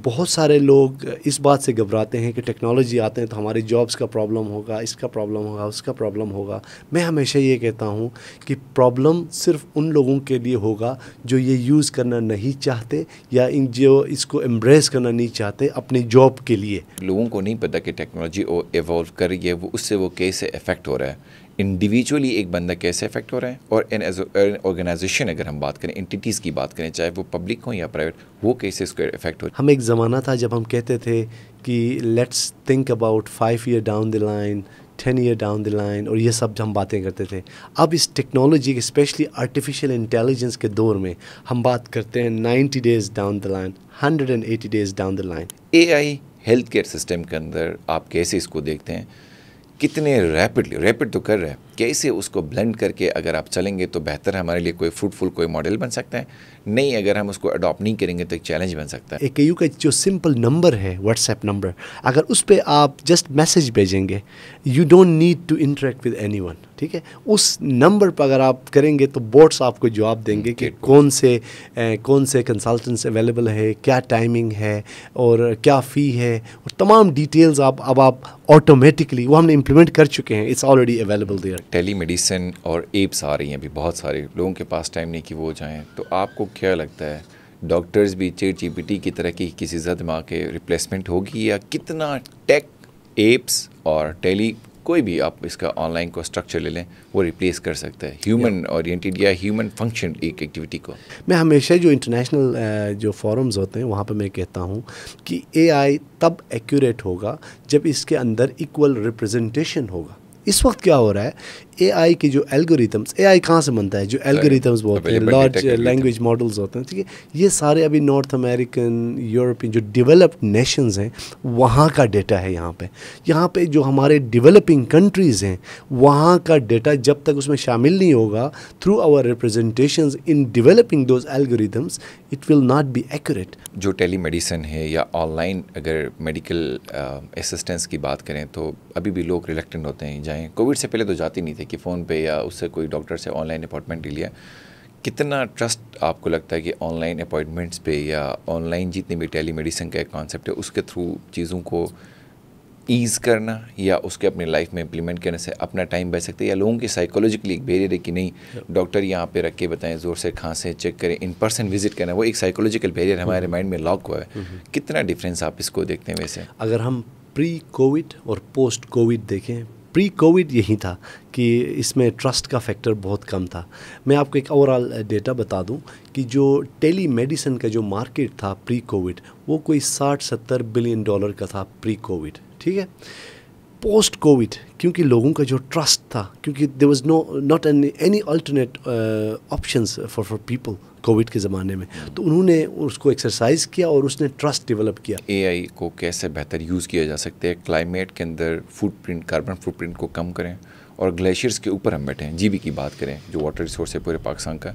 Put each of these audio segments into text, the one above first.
بہت سارے لوگ اس بات سے گھبراتے ہیں کہ ٹیکنالوجی آتے ہیں تو ہمارے جابس کا پرابلم ہوگا، اس کا پرابلم ہوگا، اس کا پرابلم ہوگا. میں ہمیشہ یہ کہتا ہوں کہ پرابلم صرف ان لوگوں کے لیے ہوگا جو یہ یوز کرنا نہیں چاہتے یا جو اس کو امبریس کرنا نہیں چاہتے اپنے جاب کے لیے. لوگوں کو نہیں پتہ کہ ٹیکنالوجی ایوالو کر رہی ہے، وہ اس سے وہ کیسے افیکٹ ہو رہا ہے، انڈیویجولی ایک بندہ کیسے افیکٹ ہو رہا ہے، اور آرگنائزیشن اگر ہم بات کریں، انٹیٹیز کی بات کریں، چاہے وہ پبلک ہوں یا پرائیویٹ، وہ کیسے اس کو افیکٹ ہو رہا ہے. ہم ایک زمانہ تھا جب ہم کہتے تھے کہ let's think about 5 year down the line, 10 year down the line, اور یہ سب ہم باتیں کرتے تھے. اب اس ٹیکنالوجی کے اسپیشلی آرٹیفیشیل انٹیلیجنس کے دور میں ہم بات کرتے ہیں 90 days down the line, 180 days down the line. A I health care system کے اندر آپ کیسے اس کو دیکھتے ہیں؟ کتنے ریپڈ تو کر رہا ہے، کیسے اس کو بلینڈ کر کے اگر آپ چلیں گے تو بہتر ہمارے لیے کوئی فروٹفل کوئی ماڈل بن سکتا ہے، نہیں اگر ہم اس کو اڈاپٹ نہیں کریں گے تو ایک چیلنج بن سکتا ہے. ایک یو کا جو سمپل نمبر ہے، واٹس ایپ نمبر، اگر اس پہ آپ جسٹ میسیج بھیجیں گے، you don't need to interact with anyone. ٹھیک ہے، اس نمبر پہ اگر آپ کریں گے تو بوٹس آپ کو جواب دیں گے کہ کون سے کنسلٹنٹس اویلیبل ہے، کیا ٹائمنگ ہے اور کیا فی ہے، اور تمام ڈیٹیلز اب آپ آٹومیٹکلی وہ ہم نے امپلیمنٹ کر چکے ہیں. It's already available there. Telemedicine اور ایپس آ رہی ہیں ابھی، بہت سارے لوگوں کے پاس ٹائم نہیں کہ وہ جائیں، تو آپ کو کیا لگتا ہے ڈاکٹرز بھی چیٹ جی پی ٹی کی طرح کی کسی زد میں آ کے ریپلیسمنٹ ہوگی، یا کتنا ٹیک ایپس اور ٹیلی کوئی بھی آپ اس کا آن لائن کو اسٹرکچر لے لیں وہ ریپلیس کر سکتا ہے ہیومن اورینٹیڈ یا ہیومن فنکشن ایک ایکٹیویٹی کو؟ میں ہمیشہ جو انٹرنیشنل جو فورمز ہوتے ہیں وہاں پہ میں کہتا ہوں کہ اے آئی تب ایکوریٹ ہوگا جب اس کے اندر ایکول ریپرزنٹیشن ہوگا. اس وقت کیا ہو رہا ہے، اے آئی کے جو الگوریتمس، اے آئی کہاں سے بنتا ہے؟ جو الگوریتمس بولتے ہیں، لارج لینگویج ماڈلز ہوتے ہیں. ٹھیک ہے، یہ سارے ابھی نارتھ امریکن، یورپین جو ڈیولپڈ نیشنز ہیں وہاں کا ڈیٹا ہے. یہاں پہ جو ہمارے ڈیولپنگ کنٹریز ہیں وہاں کا ڈیٹا جب تک اس میں شامل نہیں ہوگا، through our representations in developing those algorithms, it will not be accurate. جو ٹیلی میڈیسن ہے یا آن لائن اگر میڈیکل اسسٹنس کی بات کریں تو ابھی بھی لوگ ریلیکٹنٹ ہوتے ہیں جائیں. کووڈ سے پہلے تو جاتے نہیں تھے کہ فون پہ یا اس سے کوئی ڈاکٹر سے آن لائن اپائنٹمنٹ لے لیا. کتنا ٹرسٹ آپ کو لگتا ہے کہ آن لائن اپائنٹمنٹس پہ یا آن لائن جتنی بھی ٹیلی میڈیسن کا ایک کانسیپٹ ہے اس کے تھرو چیزوں کو ایز کرنا یا اس کے اپنی لائف میں امپلیمنٹ کرنے سے اپنا ٹائم بچ سکتا ہے، یا لوگوں کی سائیکولوجیکلی ایک بیریئر ہے کہ نہیں ڈاکٹر یہاں پہ رکھ کے بتائیں، زور سے کھانسیں چیک کریں، ان پرسن وزٹ کرنا، وہ ایک سائیکولوجیکل بیریئر ہمارے مائنڈ میں لاک ہوا ہے. کتنا ڈفرینس آپ اس کو دیکھتے ہیں ویسے؟ اگر ہم پری کووڈ اور پوسٹ کووڈ دیکھیں، پری کووڈ یہی تھا کہ اس میں ٹرسٹ کا فیکٹر بہت کم تھا. میں آپ کو ایک اوور آل ڈیٹا بتا دوں کہ جو ٹیلی میڈیسن کا جو مارکیٹ تھا پری کووڈ وہ کوئی 60-70 بلین ڈالر کا تھا پری کووڈ. ٹھیک ہے، پوسٹ کووڈ کیونکہ لوگوں کا جو ٹرسٹ تھا، کیونکہ there was not any alternate options for people Covid کے زمانے میں، تو انہوں نے اس کو ایکسرسائز کیا اور اس نے ٹرسٹ ڈیولپ کیا. اے آئی کو کیسے بہتر یوز کیا جا سکتا ہے کلائمیٹ کے اندر کاربن فٹ پرنٹ کو کم کریں، اور گلیشیئرس کے اوپر ہم بیٹھے ہیں، جی بی کی بات کریں جو واٹر ریسورس ہے پورے پاکستان کا،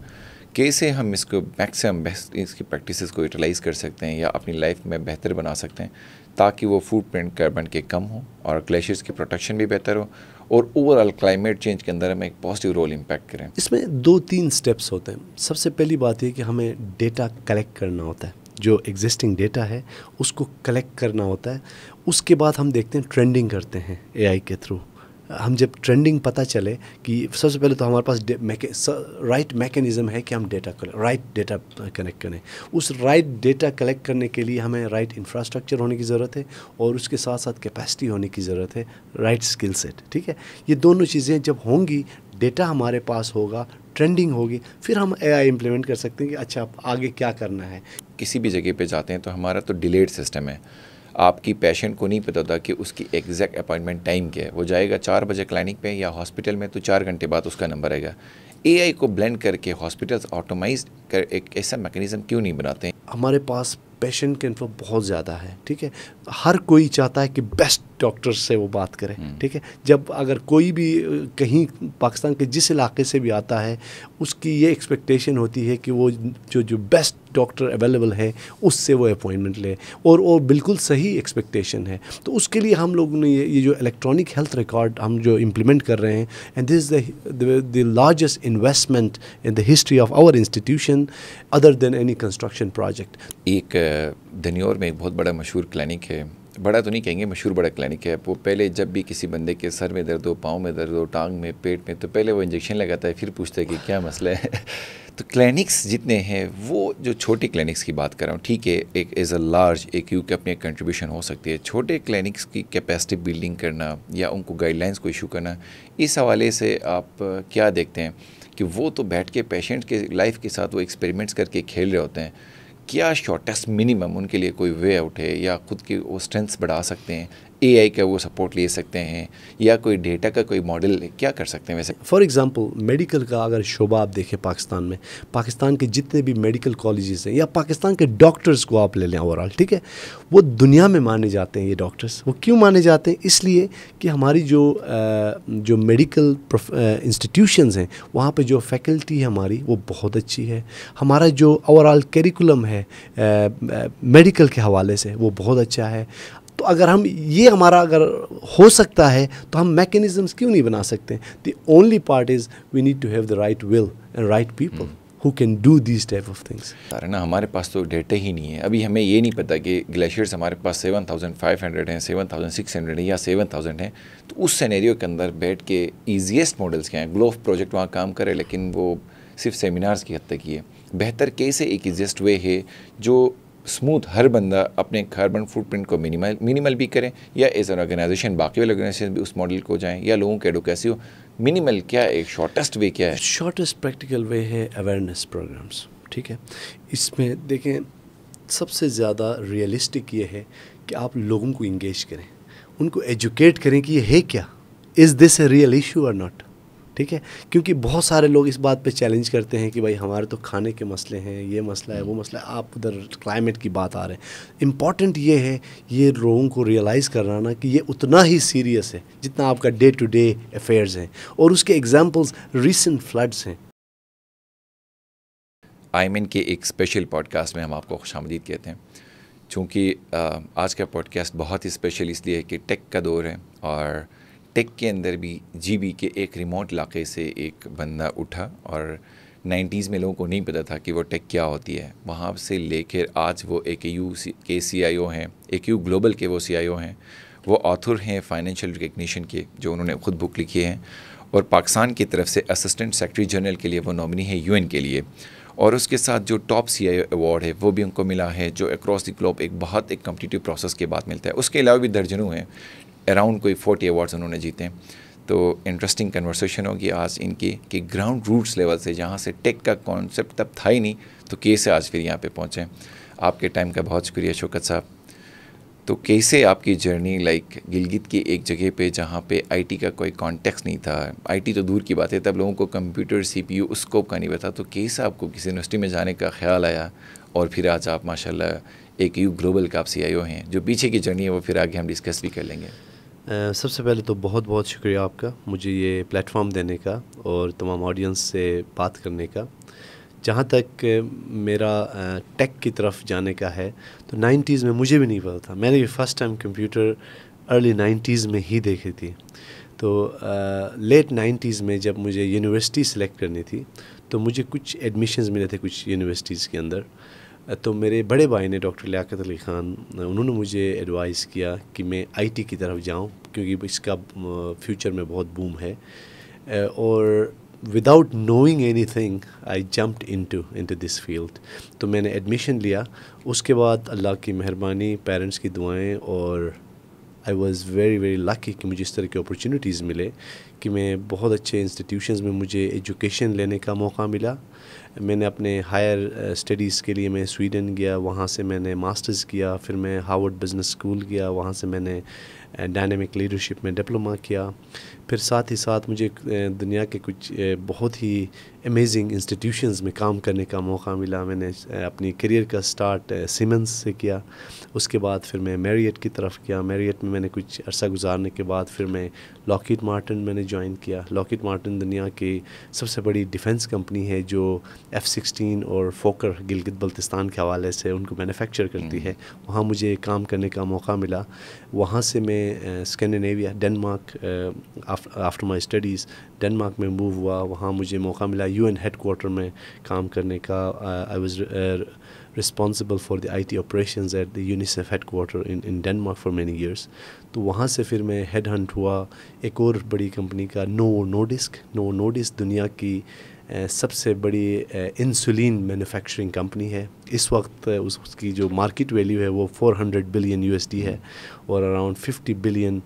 کیسے ہم اس کو میکسیمم اس کی پریکٹسز کو یوٹیلائز کر سکتے ہیں یا اپنی لائف میں بہتر بنا سکتے ہیں تاکہ وہ فوٹ پرنٹ کاربن کے کم ہوں اور گلیشیئرس کی پروٹیکشن بھی بہتر ہو اور اوور آل کلائمیٹ چینج کے اندر ہم ایک پازیٹیو رول امپیکٹ کریں. اس میں 2-3 سٹیپس ہوتے ہیں. سب سے پہلی بات یہ کہ ہمیں ڈیٹا کلیکٹ کرنا ہوتا ہے، جو ایگزسٹنگ ڈیٹا ہے اس کو کلیکٹ کرنا ہوتا ہے. اس کے بعد ہم دیکھتے ہیں ٹرینڈنگ کرتے ہیں اے آئی کے تھرو. ہم جب ٹرینڈنگ پتہ چلے کہ سب سے پہلے تو ہمارے پاس رائٹ میکینزم ہے کہ ہم رائٹ ڈیٹا کنیکٹ کریں. اس رائٹ ڈیٹا کلیکٹ کرنے کے لیے ہمیں رائٹ انفراسٹرکچر ہونے کی ضرورت ہے اور اس کے ساتھ ساتھ کیپیسٹی ہونے کی ضرورت ہے، رائٹ اسکل سیٹ. ٹھیک ہے، یہ دونوں چیزیں جب ہوں گی، ڈیٹا ہمارے پاس ہوگا، ٹرینڈنگ ہوگی، پھر ہم اے آئی امپلیمنٹ کر سکتے ہیں کہ اچھا آگے کیا کرنا ہے. کسی بھی جگہ پہ جاتے ہیں تو ہمارا تو ڈیلیڈ سسٹم ہے. آپ کی پیشنٹ کو نہیں پتہ ہوتا کہ اس کی ایگزیکٹ اپائنٹمنٹ ٹائم کیا ہے. وہ جائے گا 4 بجے کلینک پہ یا ہاسپٹل میں تو 4 گھنٹے بعد اس کا نمبر آئے گا. اے آئی کو بلینڈ کر کے ہاسپٹلس آٹومائزڈ کر ایک ایسا میکینزم کیوں نہیں بناتے ہیں؟ ہمارے پاس پیشنٹ کی انفو بہت زیادہ ہے. ٹھیک ہے، ہر کوئی چاہتا ہے کہ بیسٹ ڈاکٹر سے وہ بات کرے. ٹھیک ہے، جب اگر کوئی بھی کہیں پاکستان کے جس علاقے سے بھی آتا ہے اس کی یہ ایکسپیکٹیشن ہوتی ہے کہ وہ جو بیسٹ ڈاکٹر اویلیبل ہے اس سے وہ اپوائنٹمنٹ لے، اور بالکل صحیح ایکسپیکٹیشن ہے. تو اس کے لیے ہم لوگوں نے یہ جو الیکٹرانک ہیلتھ ریکارڈ ہم جو امپلیمنٹ کر رہے ہیں، and this is the largest investment in the history of our institution other than any construction project. ایک دنیور میں ایک بہت بڑا مشہور کلینک ہے, بڑا تو نہیں کہیں گے, مشہور بڑا کلینک ہے. وہ پہلے جب بھی کسی بندے کے سر میں درد ہو, پاؤں میں درد ہو, ٹانگ میں, پیٹ میں, تو پہلے وہ انجیکشن لگاتا ہے, پھر پوچھتا ہے کہ کیا مسئلہ ہے. تو کلینکس جتنے ہیں, وہ جو چھوٹے کلینکس کی بات کر رہا ہوں, ٹھیک ہے, ایک ایز اے لارج ایک یو کے اپنی ایک کنٹریبیوشن ہو سکتی ہے. چھوٹے کلینکس کی کیپیسٹی بلڈنگ کرنا یا ان کو گائیڈ لائنس کو ایشو کرنا, اس حوالے سے آپ کیا دیکھتے ہیں کہ وہ تو بیٹھ کے پیشنٹ کے لائف کے ساتھ وہ ایکسپیریمنٹس کر کے کھیل رہے ہوتے ہیں, کیا شارٹیسٹ منیمم ان کے لیے کوئی وے آؤٹ ہے, یا خود کی وہ اسٹرینتھس بڑھا سکتے ہیں, اے آئی کا وہ سپورٹ لے سکتے ہیں, یا کوئی ڈیٹا کا کوئی ماڈل کیا کر سکتے ہیں ویسے؟ فار ایگزامپل میڈیکل کا اگر شعبہ آپ دیکھیں پاکستان میں, پاکستان کے جتنے بھی میڈیکل کالجز ہیں یا پاکستان کے ڈاکٹرز کو آپ لے لیں اوور آل, ٹھیک ہے, وہ دنیا میں مانے جاتے ہیں یہ ڈاکٹرز. وہ کیوں مانے جاتے ہیں؟ اس لیے کہ ہماری جو میڈیکل انسٹیٹیوشنز ہیں وہاں پہ جو فیکلٹی ہے ہماری وہ بہت اچھی ہے. ہمارا جو اوور آل کیریکولم ہے میڈیکل کے حوالے سے وہ بہت اچھا ہے. تو اگر ہم یہ ہمارا اگر ہو سکتا ہے تو ہم میکینزمس کیوں نہیں بنا سکتے؟ The only part is we need to have the right will and right people who can do these type of things. نا ہمارے پاس تو ڈیٹا ہی نہیں ہے. ابھی ہمیں یہ نہیں پتا کہ گلیشیئرس ہمارے پاس 7500 ہیں, 7600 ہیں یا 7000 ہیں. تو اس سینیریو کے اندر بیٹھ کے ایزیسٹ ماڈلس کیا ہیں؟ گلوف پروجیکٹ وہاں کام کرے لیکن وہ صرف سیمینارز کی حد تک ہی ہے. بہتر کیسے ایک ایزیسٹ وے ہے جو اسموتھ ہر بندہ اپنے کاربن فٹ پرنٹ کو منیمل بھی کریں, یا ایز این آرگنائزیشن باقی والے آرگنائزیشن بھی اس ماڈل کو جائیں, یا لوگوں کے ایڈوکیسی ہو. منیمل کیا ایک شارٹیسٹ وے کیا ہے؟ شارٹیسٹ پریکٹیکل وے ہے اویئرنیس پروگرامس, ٹھیک ہے. اس میں دیکھیں سب سے زیادہ ریئلسٹک یہ ہے کہ آپ لوگوں کو انگیج کریں, ان کو ایجوکیٹ کریں کہ یہ ہے کیا, از دس اے ریئل ایشو اور ناٹ, ٹھیک ہے. کیونکہ بہت سارے لوگ اس بات پہ چیلنج کرتے ہیں کہ بھائی ہمارے تو کھانے کے مسئلے ہیں, یہ مسئلہ ہے, وہ مسئلہ ہے, آپ ادھر کلائمیٹ کی بات آ رہے ہیں. امپورٹنٹ یہ ہے یہ لوگوں کو ریئلائز کرنا نا کہ یہ اتنا ہی سیریس ہے جتنا آپ کا ڈے ٹو ڈے افیئرز ہیں, اور اس کے ایگزامپلز ریسنٹ فلڈس ہیں. آئمن کے ایک اسپیشل پوڈ کاسٹ میں ہم آپ کو خوش آمدید کہتے ہیں. چونکہ آج کا پوڈ کاسٹ بہت ہی اسپیشل اس لیے ہے کہ ٹیک کا دور ہے, اور ٹیک کے اندر بھی جی بی کے ایک ریموٹ علاقے سے ایک بندہ اٹھا, اور 90s میں لوگوں کو نہیں پتا تھا کہ وہ ٹیک کیا ہوتی ہے. وہاں سے لے کر آج وہ اے کے یو کے سی آئی او ہیں, اے کے یو گلوبل کے وہ سی آئی او ہیں, وہ آتھر ہیں فائنینشیل ریکگنیشن کے, جو انہوں نے خود بک لکھی ہیں, اور پاکستان کی طرف سے اسسٹنٹ سیکرٹری جنرل کے لیے وہ نامنی ہے یو این کے لیے. اور اس کے ساتھ جو ٹاپ سی آئی او ایوارڈ ہے وہ بھی ان کو ملا ہے, جو اکراس دی گلوب ایک بہت ایک کمپٹیٹیو پروسیس کے بعد ملتا ہے. اس کے علاوہ بھی درجنوں ہیں, اراؤنڈ کوئی 40 ایوارڈز انہوں نے جیتے ہیں. تو انٹرسٹنگ کنورسیشن ہوگی آج ان کی کہ گراؤنڈ روٹس لیول سے, جہاں سے ٹیک کا کانسیپٹ تب تھا ہی نہیں, تو کیسے آج پھر یہاں پہ پہنچے. آپ کے ٹائم کا بہت شکریہ شوکت صاحب. تو کیسے آپ کی جرنی لائک گلگت کی ایک جگہ پہ جہاں پہ آئی ٹی کا کوئی کانٹیکس نہیں تھا, آئی ٹی تو دور کی بات ہے, تب لوگوں کو computer C P you us scope کا نہیں پتا, تو کیسے آپ کو کسی یونیورسٹی میں جانے کا خیال آیا, اور پھر آج آپ ماشاءاللہ ایک یو گلوبل کا آپ سی آئی او ہیں. جو پیچھے کی جرنی ہے وہ پھر آگے ہم ڈسکس بھی کر لیں گے. سب سے پہلے تو بہت بہت شکریہ آپ کا مجھے یہ پلیٹ فارم دینے کا اور تمام آڈینس سے بات کرنے کا. جہاں تک میرا ٹیک کی طرف جانے کا ہے تو 90s میں مجھے بھی نہیں پتا تھا. میں نے بھی first time computer early 90s میں ہی دیکھی تھی. تو لیٹ 90s میں جب مجھے یونیورسٹی سلیکٹ کرنی تھی تو مجھے کچھ ایڈمیشنز ملے تھے کچھ یونیورسٹیز کے اندر. تو میرے بڑے بھائی نے ڈاکٹر لیاقت علی خان, انہوں نے مجھے ایڈوائز کیا کہ میں آئی ٹی کی طرف جاؤں کیونکہ اس کا فیوچر میں بہت بوم ہے. اور without knowing any thing I jumped into this field. تو میں نے ایڈمیشن لیا. اس کے بعد اللہ کی مہربانی, پیرنٹس کی دعائیں, اور آئی واز ویری لکی کہ مجھے اس طرح کی اپرچونیٹیز ملے کہ میں بہت اچھے انسٹیٹیوشنز میں مجھے ایجوکیشن لینے کا موقع ملا. میں نے اپنے ہائر اسٹڈیز کے لیے میں سویڈن گیا, وہاں سے میں نے ماسٹرز کیا. پھر میں ہارورڈ بزنس اسکول گیا, وہاں سے میں نے ڈائنامک لیڈرشپ میں ڈپلوما کیا. پھر ساتھ ہی ساتھ مجھے دنیا کے کچھ بہت ہی امیزنگ انسٹیٹیوشنز میں کام کرنے کا موقع ملا. میں نے اپنی کیریئر کا سٹارٹ سیمنز سے کیا. اس کے بعد پھر میں میریٹ کی طرف کیا. میریٹ میں نے کچھ عرصہ گزارنے کے بعد پھر میں لاکہیڈ مارٹن میں نے جوائن کیا. لاکہیڈ مارٹن دنیا کی سب سے بڑی ڈیفنس کمپنی ہے جو F-16 اور فوکر گلگت بلتستان کے حوالے سے ان کو مینوفیکچر کرتی ہے. وہاں مجھے کام کرنے کا موقع ملا. وہاں سے میں Scandinavia Denmark after my studies Denmark میں موو ہوا. وہاں مجھے موقع ملا UN ہیڈ کوارٹر میں کام کرنے کا. I was responsible for the IT operations at the UNICEF headquarter in Denmark for many years. تو وہاں سے پھر میں ہیڈ ہنٹ ہوا ایک اور بڑی کمپنی کا نوو نورڈسک دنیا کی سب سے بڑی انسولین مینوفیکچرنگ کمپنی ہے. اس وقت اس کی جو مارکیٹ ویلیو ہے وہ $400 بلین ہے اور اراؤنڈ $50 بلین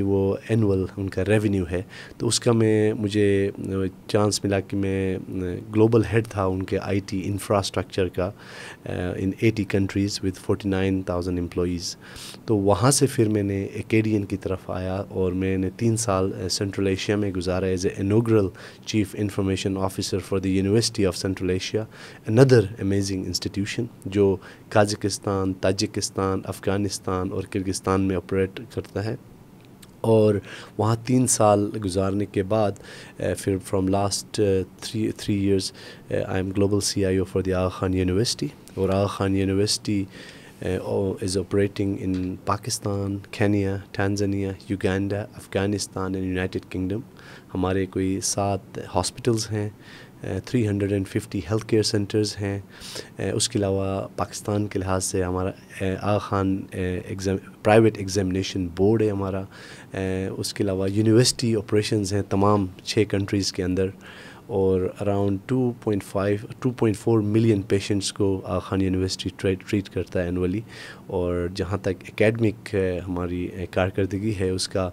وہ اینول ان کا ریونیو ہے. تو اس کا مجھے چانس ملا کہ میں گلوبل ہیڈ تھا ان کے IT انفراسٹرکچر کا ان 80 کنٹریز with 49,000 امپلائیز. تو وہاں سے پھر میں نے ایکیڈین کی طرف آیا اور میں نے 3 سال سینٹرل ایشیا میں گزارا as a inaugural chief information officer for the university of central Asia, another amazing institution جو قازقستان, تاجکستان, افغانستان اور کرگستان میں آپریٹ کرتا ہے. اور وہاں 3 سال گزارنے کے بعد پھر from last 3 years I am global CIO for the Aga Khan university. اور Aga Khan university is operating in Pakistan, Kenya, Tanzania, Uganda, Afghanistan and United Kingdom. ہمارے کوئی 7 ہاسپٹلز ہیں, 350 ہیلتھ کیئر سینٹرز ہیں. اس کے علاوہ پاکستان کے لحاظ سے ہمارا آغا خان پرائیویٹ ایگزامینیشن بورڈ ہے ہمارا. اس کے علاوہ یونیورسٹی آپریشنز ہیں تمام 6 کنٹریز کے اندر, اور اراؤنڈ 2.4 ملین پیشنٹس کو آغا خان یونیورسٹی ٹریٹ کرتا ہے اینولی. اور جہاں تک اکیڈمک ہماری کارکردگی ہے اس کا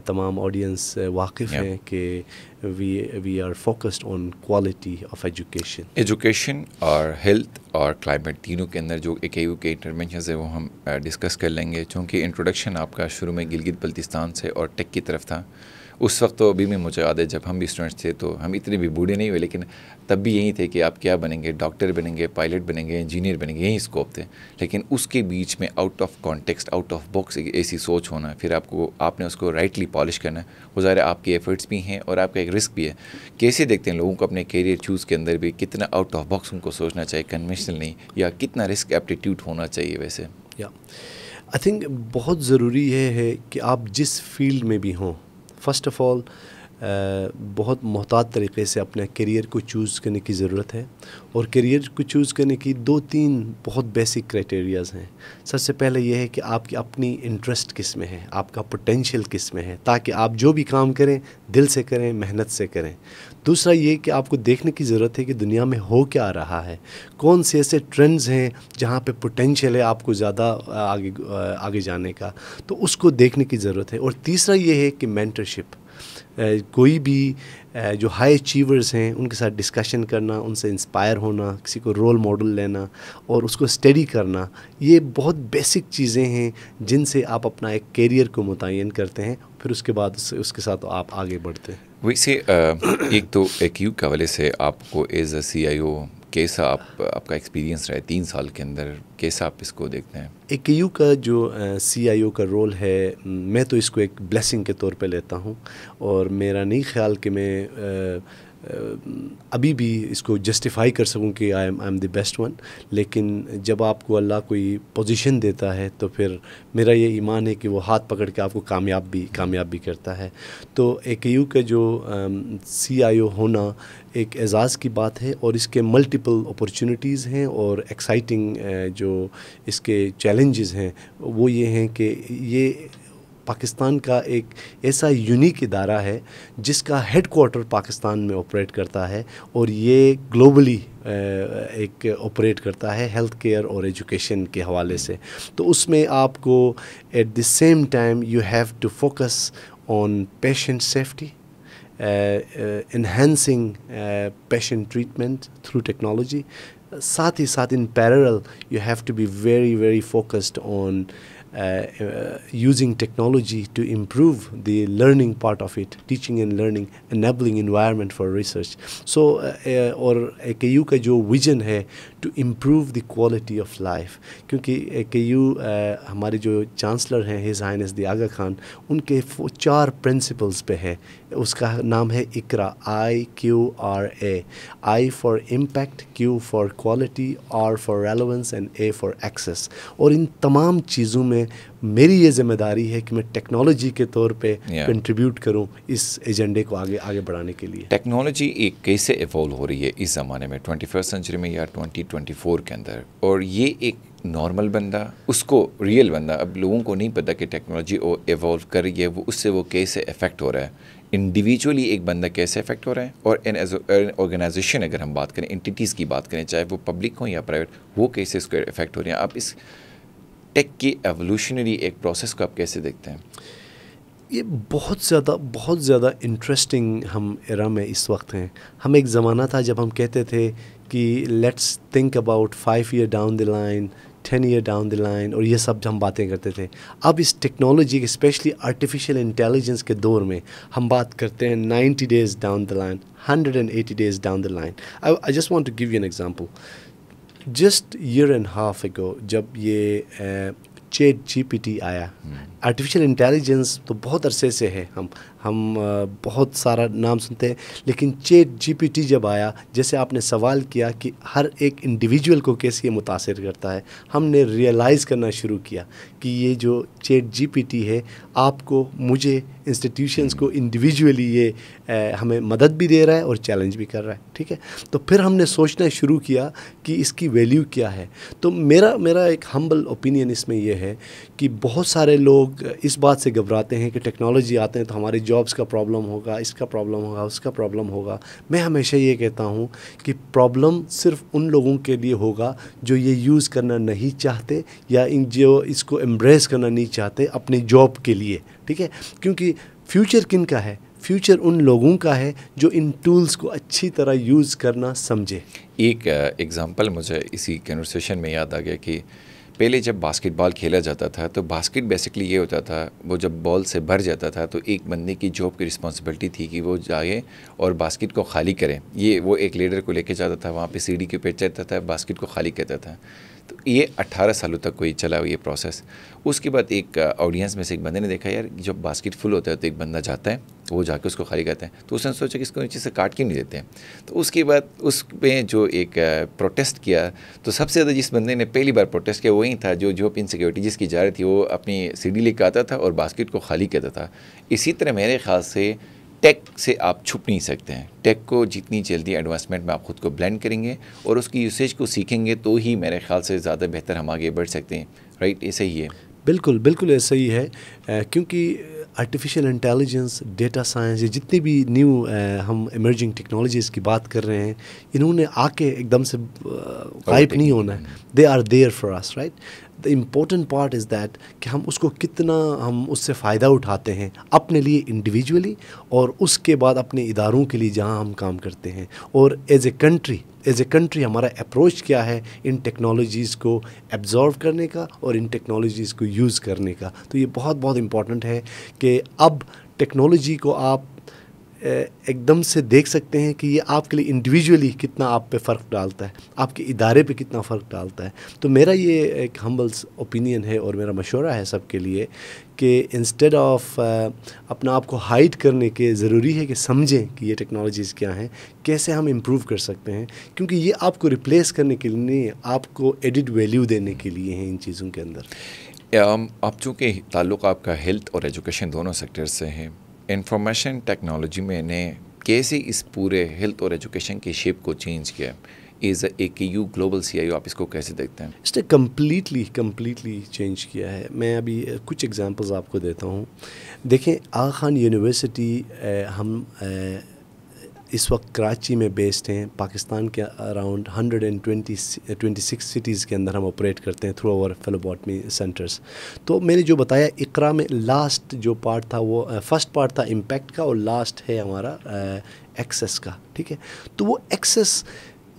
تمام آڈینس واقف ہیں کہ we are focused on quality of education اور ہیلتھ اور کلائمیٹ تینوں کے اندر جو AKU کے انٹرونشنز ہیں وہ ہم ڈسکس کر لیں گے. چونکہ انٹروڈکشن آپ کا شروع میں گلگت بلتستان سے اور ٹیک کی طرف تھا. اس وقت تو ابھی میں مجھے یاد ہے جب ہم بھی اسٹوڈنٹس تھے تو ہم اتنے بھی بوڑھے نہیں ہوئے, لیکن تب بھی یہی تھے کہ آپ کیا بنیں گے, ڈاکٹر بنیں گے, پائلٹ بنیں گے, انجینئر بنیں گے, یہی اسکوپ تھے. لیکن اس کے بیچ میں out of context, out of box ایک ایسی سوچ ہونا, پھر آپ نے اس کو رائٹلی پالش کرنا ہے. وہ ظاہر آپ کے ایفرٹس بھی ہیں اور آپ کا ایک رسک بھی ہے. کیسے دیکھتے ہیں لوگوں کو اپنے کیریئر چوز کے اندر بھی کتنا آؤٹ آف باکس ان کو سوچنا چاہیے, کنونشنل نہیں, یا کتنا رسک ایپٹیٹیوڈ ہونا چاہیے ویسے؟ آئی تھنک بہت ضروری یہ ہے کہ آپ جس فیلڈ میں بھی ہوں, فرسٹ آف آل بہت محتاط طریقے سے اپنے کیریئر کو چوز کرنے کی ضرورت ہے. اور کیریئر کو چوز کرنے کی 2-3 بہت بیسک کرائٹیریاز ہیں. سب سے پہلے یہ ہے کہ آپ کی اپنی انٹرسٹ کس میں ہے, آپ کا پوٹینشیل کس میں ہے, تاکہ آپ جو بھی کام کریں دل سے کریں, محنت سے کریں. دوسرا یہ کہ آپ کو دیکھنے کی ضرورت ہے کہ دنیا میں ہو کیا رہا ہے, کون سے ایسے ٹرینڈز ہیں جہاں پہ پوٹینشیل ہے آپ کو زیادہ آگے جانے کا, تو اس کو دیکھنے کی ضرورت ہے. اور تیسرا یہ ہے کہ مینٹرشپ, کوئی بھی جو ہائی اچیورز ہیں ان کے ساتھ ڈسکشن کرنا, ان سے انسپائر ہونا, کسی کو رول ماڈل لینا اور اس کو اسٹڈی کرنا, یہ بہت بیسک چیزیں ہیں جن سے آپ اپنا ایک کیریئر کو متعین کرتے ہیں. پھر اس کے بعد اس کے ساتھ آپ آگے بڑھتے ہیں. ویسے ایک تو AKU کے حوالے سے آپ کو ایز اے CIO کیسا آپ کا ایکسپیرینس رہا ہے 3 سال کے اندر, کیسا آپ اس کو دیکھتے ہیں؟ AKU کا جو CIO کا رول ہے, میں تو اس کو ایک بلیسنگ کے طور پہ لیتا ہوں, اور میرا نہیں خیال کہ میں ابھی بھی اس کو جسٹیفائی کر سکوں کہ I am the best one. لیکن جب آپ کو اللہ کوئی پوزیشن دیتا ہے تو پھر میرا یہ ایمان ہے کہ وہ ہاتھ پکڑ کے آپ کو کامیاب بھی کرتا ہے. تو AKU کا جو CIO ہونا ایک اعزاز کی بات ہے, اور اس کے ملٹیپل اپورچونیٹیز ہیں, اور ایکسائٹنگ جو اس کے چیلنجز ہیں وہ یہ ہیں کہ یہ پاکستان کا ایک ایسا یونیک ادارہ ہے جس کا ہیڈ کوارٹر پاکستان میں آپریٹ کرتا ہے, اور یہ گلوبلی ایک آپریٹ کرتا ہے ہیلتھ کیئر اور ایجوکیشن کے حوالے سے. تو اس میں آپ کو at the same time you have to focus on patient safety, enhancing patient treatment through technology. ساتھ ہی ساتھ in parallel you have to be very focused on using technology to improve the learning part of it, teaching and learning, enabling environment for research. So اور AKU کا جو vision ہے to improve the quality of life, کیونکہ AKU ہمارے جو chancellor ہیں his highness the Aga Khan, ان کے 4 پرنسپلز پہ ہے. اس کا نام ہے اقرا، IQRA. I for impact, Q for quality, R for relevance and A for access. اور ان تمام چیزوں میں میری یہ ذمہ داری ہے کہ میں ٹیکنالوجی کے طور پہ کنٹریبیوٹ کروں اس ایجنڈے کو آگے بڑھانے کے لیے. ٹیکنالوجی ایک کیسے ایوالو ہو رہی ہے اس زمانے میں 21st سینچری میں یا 2024 کے اندر، اور یہ ایک نارمل بندہ، اس کو ریئل بندہ، اب لوگوں کو نہیں پتہ کہ ٹیکنالوجی ایوالو کر رہی ہے، اس سے وہ کیسے افیکٹ ہو رہا ہے. انڈیویجولی ایک بندہ کیسے افیکٹ ہو رہا ہے، اور آرگنائزیشن اگر ہم بات کریں، انٹیٹیز کی بات کریں، چاہے وہ پبلک ہوں یا پرائیویٹ، وہ کیسے اس کو افیکٹ ہو رہے ہیں. آپ اس ٹیک کی ایولیوشنری ایک پروسیس کو آپ کیسے دیکھتے ہیں؟ یہ بہت زیادہ انٹرسٹنگ ہم ایرا میں اس وقت ہیں. ہم ایک زمانہ تھا جب ہم کہتے تھے کہ let's think about 5 year down the line, 10 year down the line, اور یہ سب ہم باتیں کرتے تھے. اب اس ٹیکنالوجی کے اسپیشلی آرٹیفیشیل انٹیلیجنس کے دور میں ہم بات کرتے ہیں 90 days down the line, 180 days down the line. I just want to give you an example. Just year and half ago جب یہ ChatGPT آیا، آرٹیفیشیل انٹیلیجنس تو بہت عرصے سے ہے، ہم بہت سارا نام سنتے ہیں، لیکن ChatGPT جب آیا، جیسے آپ نے سوال کیا کہ ہر ایک انڈیویجول کو کیسے یہ متاثر کرتا ہے، ہم نے ریئلائز کرنا شروع کیا کہ یہ جو ChatGPT ہے آپ کو، مجھے، انسٹیٹیوشنس کو انڈیویجولی یہ ہمیں مدد بھی دے رہا ہے اور چیلنج بھی کر رہا ہے. ٹھیک ہے، تو پھر ہم نے سوچنا شروع کیا کہ اس کی ویلیو کیا ہے. تو میرا ایک ہمبل اوپینین اس میں یہ ہے کہ بہت سارے لوگ اس بات سے گھبراتے ہیں کہ ٹیکنالوجی آتے ہیں تو ہمارے جابس کا پرابلم ہوگا، اس کا پرابلم ہوگا، اس کا پرابلم ہوگا. میں ہمیشہ یہ کہتا ہوں کہ پرابلم صرف ان لوگوں کے لیے ہوگا جو یہ یوز کرنا نہیں چاہتے یا جو اس کو ایمبریس کرنا نہیں چاہتے اپنے جاب کے لیے. ٹھیک ہے، کیونکہ فیوچر کن کا ہے؟ فیوچر ان لوگوں کا ہے جو ان ٹولز کو اچھی طرح یوز کرنا سمجھے. ایک ایگزامپل مجھے اسی کنورسیشن میں یاد آ گیا کہ پہلے جب باسکٹ بال کھیلا جاتا تھا تو باسکٹ بیسکلی یہ ہوتا تھا، وہ جب بال سے بھر جاتا تھا تو ایک بندے کی جاب کی رسپانسبلٹی تھی کہ وہ جائے اور باسکٹ کو خالی کرے. یہ وہ ایک لیڈر کو لے کے جاتا تھا، وہاں پہ سیڑھی کے پیچ جاتا تھا، باسکٹ کو خالی کرتا تھا. تو یہ 18 سالوں تک کوئی چلا یہ پروسیس. اس کے بعد ایک آڈینس میں سے ایک بندے نے دیکھا یار جب باسکٹ فل ہوتا ہے تو ایک بندہ جاتا ہے، وہ جا کے اس کو خالی کرتا ہے. تو اس نے سوچا کہ اس کو نیچے سے کاٹ کیوں نہیں دیتے ہیں. تو اس کے بعد اس میں جو ایک پروٹیسٹ کیا، تو سب سے زیادہ جس بندے نے پہلی بار پروٹیسٹ کیا وہی تھا جو انسیکیورٹی جس کی جا رہی تھی، وہ اپنی سیڑھی لے کے آتا تھا اور باسکٹ کو خالی کرتا تھا. اسی طرح میرے خیال سے ٹیک سے آپ چھپ نہیں سکتے ہیں. ٹیک کو جتنی جلدی ایڈوانسمنٹ میں آپ خود کو بلینڈ کریں گے اور اس کی یوسیج کو سیکھیں گے تو ہی میرے خیال سے زیادہ بہتر ہم آگے بڑھ سکتے ہیں. رائٹ، ایسا ہی ہے. بالکل ایسا ہی ہے، کیونکہ آرٹیفیشیل انٹیلیجنس، ڈیٹا سائنس، یہ جتنی بھی نیو ہم ایمرجنگ ٹیکنالوجیز کی بات کر رہے ہیں، انہوں نے آ کے ایک دم سے غائب نہیں ہونا ہے. They are there for us, right. The important part is that کہ ہم اس کو کتنا ہم اس سے فائدہ اٹھاتے ہیں اپنے لیے انڈیویجولی، اور اس کے بعد اپنے اداروں کے لیے جہاں ہم کام کرتے ہیں، اور ایز اے کنٹری ہمارا اپروچ کیا ہے ان ٹیکنالوجیز کو ایبزارو کرنے کا اور ان ٹیکنالوجیز کو یوز کرنے کا. تو یہ بہت امپورٹنٹ ہے کہ اب ٹیکنالوجی کو آپ ایک دم سے دیکھ سکتے ہیں کہ یہ آپ کے لیے انڈیویجولی کتنا آپ پہ فرق ڈالتا ہے، آپ کے ادارے پہ کتنا فرق ڈالتا ہے. تو میرا یہ ایک ہمبلس اوپینین ہے اور میرا مشورہ ہے سب کے لیے کہ انسٹیڈ آف اپنا آپ کو ہائڈ کرنے کے، ضروری ہے کہ سمجھیں کہ یہ ٹیکنالوجیز کیا ہیں، کیسے ہم امپروو کر سکتے ہیں، کیونکہ یہ آپ کو ریپلیس کرنے کے لیے نہیں، آپ کو ایڈڈ ویلیو دینے کے لیے ہیں ان چیزوں کے اندر. آپ چونکہ تعلق آپ کا ہیلتھ اور ایجوکیشن دونوں سیکٹر سے ہیں، انفارمیشن ٹیکنالوجی میں نے کیسے اس پورے ہیلتھ اور ایجوکیشن کی شیپ کو چینج کیا؟ As a AKU global CIO آپ اس کو کیسے دیکھتے ہیں؟ اس نے کمپلیٹلی چینج کیا ہے. میں ابھی کچھ ایگزامپلز آپ کو دیتا ہوں. دیکھیں، آغا خان یونیورسٹی ہم اس وقت کراچی میں بیسڈ ہیں. پاکستان کے اراؤنڈ 126 سٹیز کے اندر ہم آپریٹ کرتے ہیں تھرو اوور فیلوباٹمی سینٹرز. تو میں نے جو بتایا اقرا میں لاسٹ جو پارٹ تھا، وہ فرسٹ پارٹ تھا امپیکٹ کا اور لاسٹ ہے ہمارا ایکسیس کا. ٹھیک ہے، تو وہ ایکسیس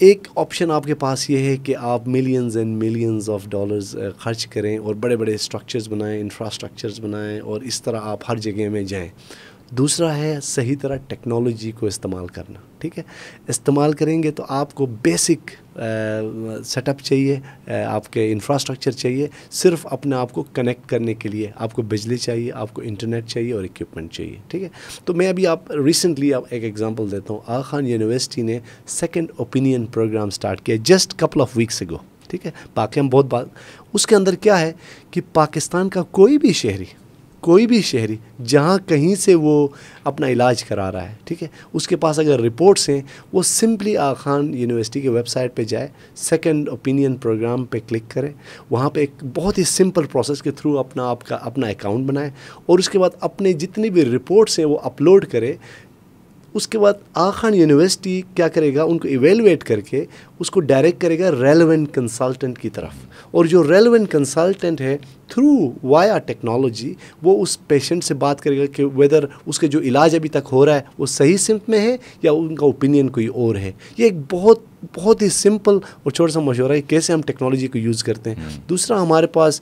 ایک آپشن آپ کے پاس یہ ہے کہ آپ millions and millions of dollars خرچ کریں اور بڑے بڑے اسٹرکچرز بنائیں، انفراسٹرکچرز بنائیں اور اس طرح آپ ہر جگہ میں جائیں. دوسرا ہے صحیح طرح ٹیکنالوجی کو استعمال کرنا. ٹھیک ہے، استعمال کریں گے تو آپ کو بیسک سیٹ اپ چاہیے، آپ کے انفراسٹرکچر چاہیے، صرف اپنے آپ کو کنیکٹ کرنے کے لیے آپ کو بجلی چاہیے، آپ کو انٹرنیٹ چاہیے اور اکوپمنٹ چاہیے. ٹھیک ہے، تو میں ابھی ریسنٹلی ایک ایگزامپل دیتا ہوں. آغا خان یونیورسٹی نے سیکنڈ اوپینین پروگرام سٹارٹ کیا جسٹ کپل آف ویکس اگو. ٹھیک ہے، باقی ہم بہت بات اس کے اندر کیا ہے کہ پاکستان کا کوئی بھی شہری جہاں کہیں سے وہ اپنا علاج کرا رہا ہے، ٹھیک ہے، اس کے پاس اگر رپورٹس ہیں، وہ سمپلی آغا خان یونیورسٹی کے ویب سائٹ پہ جائے، سیکنڈ اوپینین پروگرام پہ کلک کرے، وہاں پہ ایک بہت ہی سمپل پروسیس کے تھرو اپنا اکاؤنٹ بنائے اور اس کے بعد اپنے جتنی بھی رپورٹس ہیں وہ اپلوڈ کرے. اس کے بعد آغا خان یونیورسٹی کیا کرے گا، ان کو ایویلویٹ کر کے اس کو ڈائریکٹ کرے گا ریلیونٹ کنسلٹنٹ کی طرف، اور جو ریلیونٹ کنسلٹنٹ ہے تھرو وایا ٹیکنالوجی وہ اس پیشنٹ سے بات کرے گا کہ ویدر اس کے جو علاج ابھی تک ہو رہا ہے وہ صحیح سمت میں ہے یا ان کا اوپینین کوئی اور ہے. یہ ایک بہت ہی سمپل اور چھوٹا سا مشورہ ہے کیسے ہم ٹیکنالوجی کو یوز کرتے ہیں. دوسرا، ہمارے پاس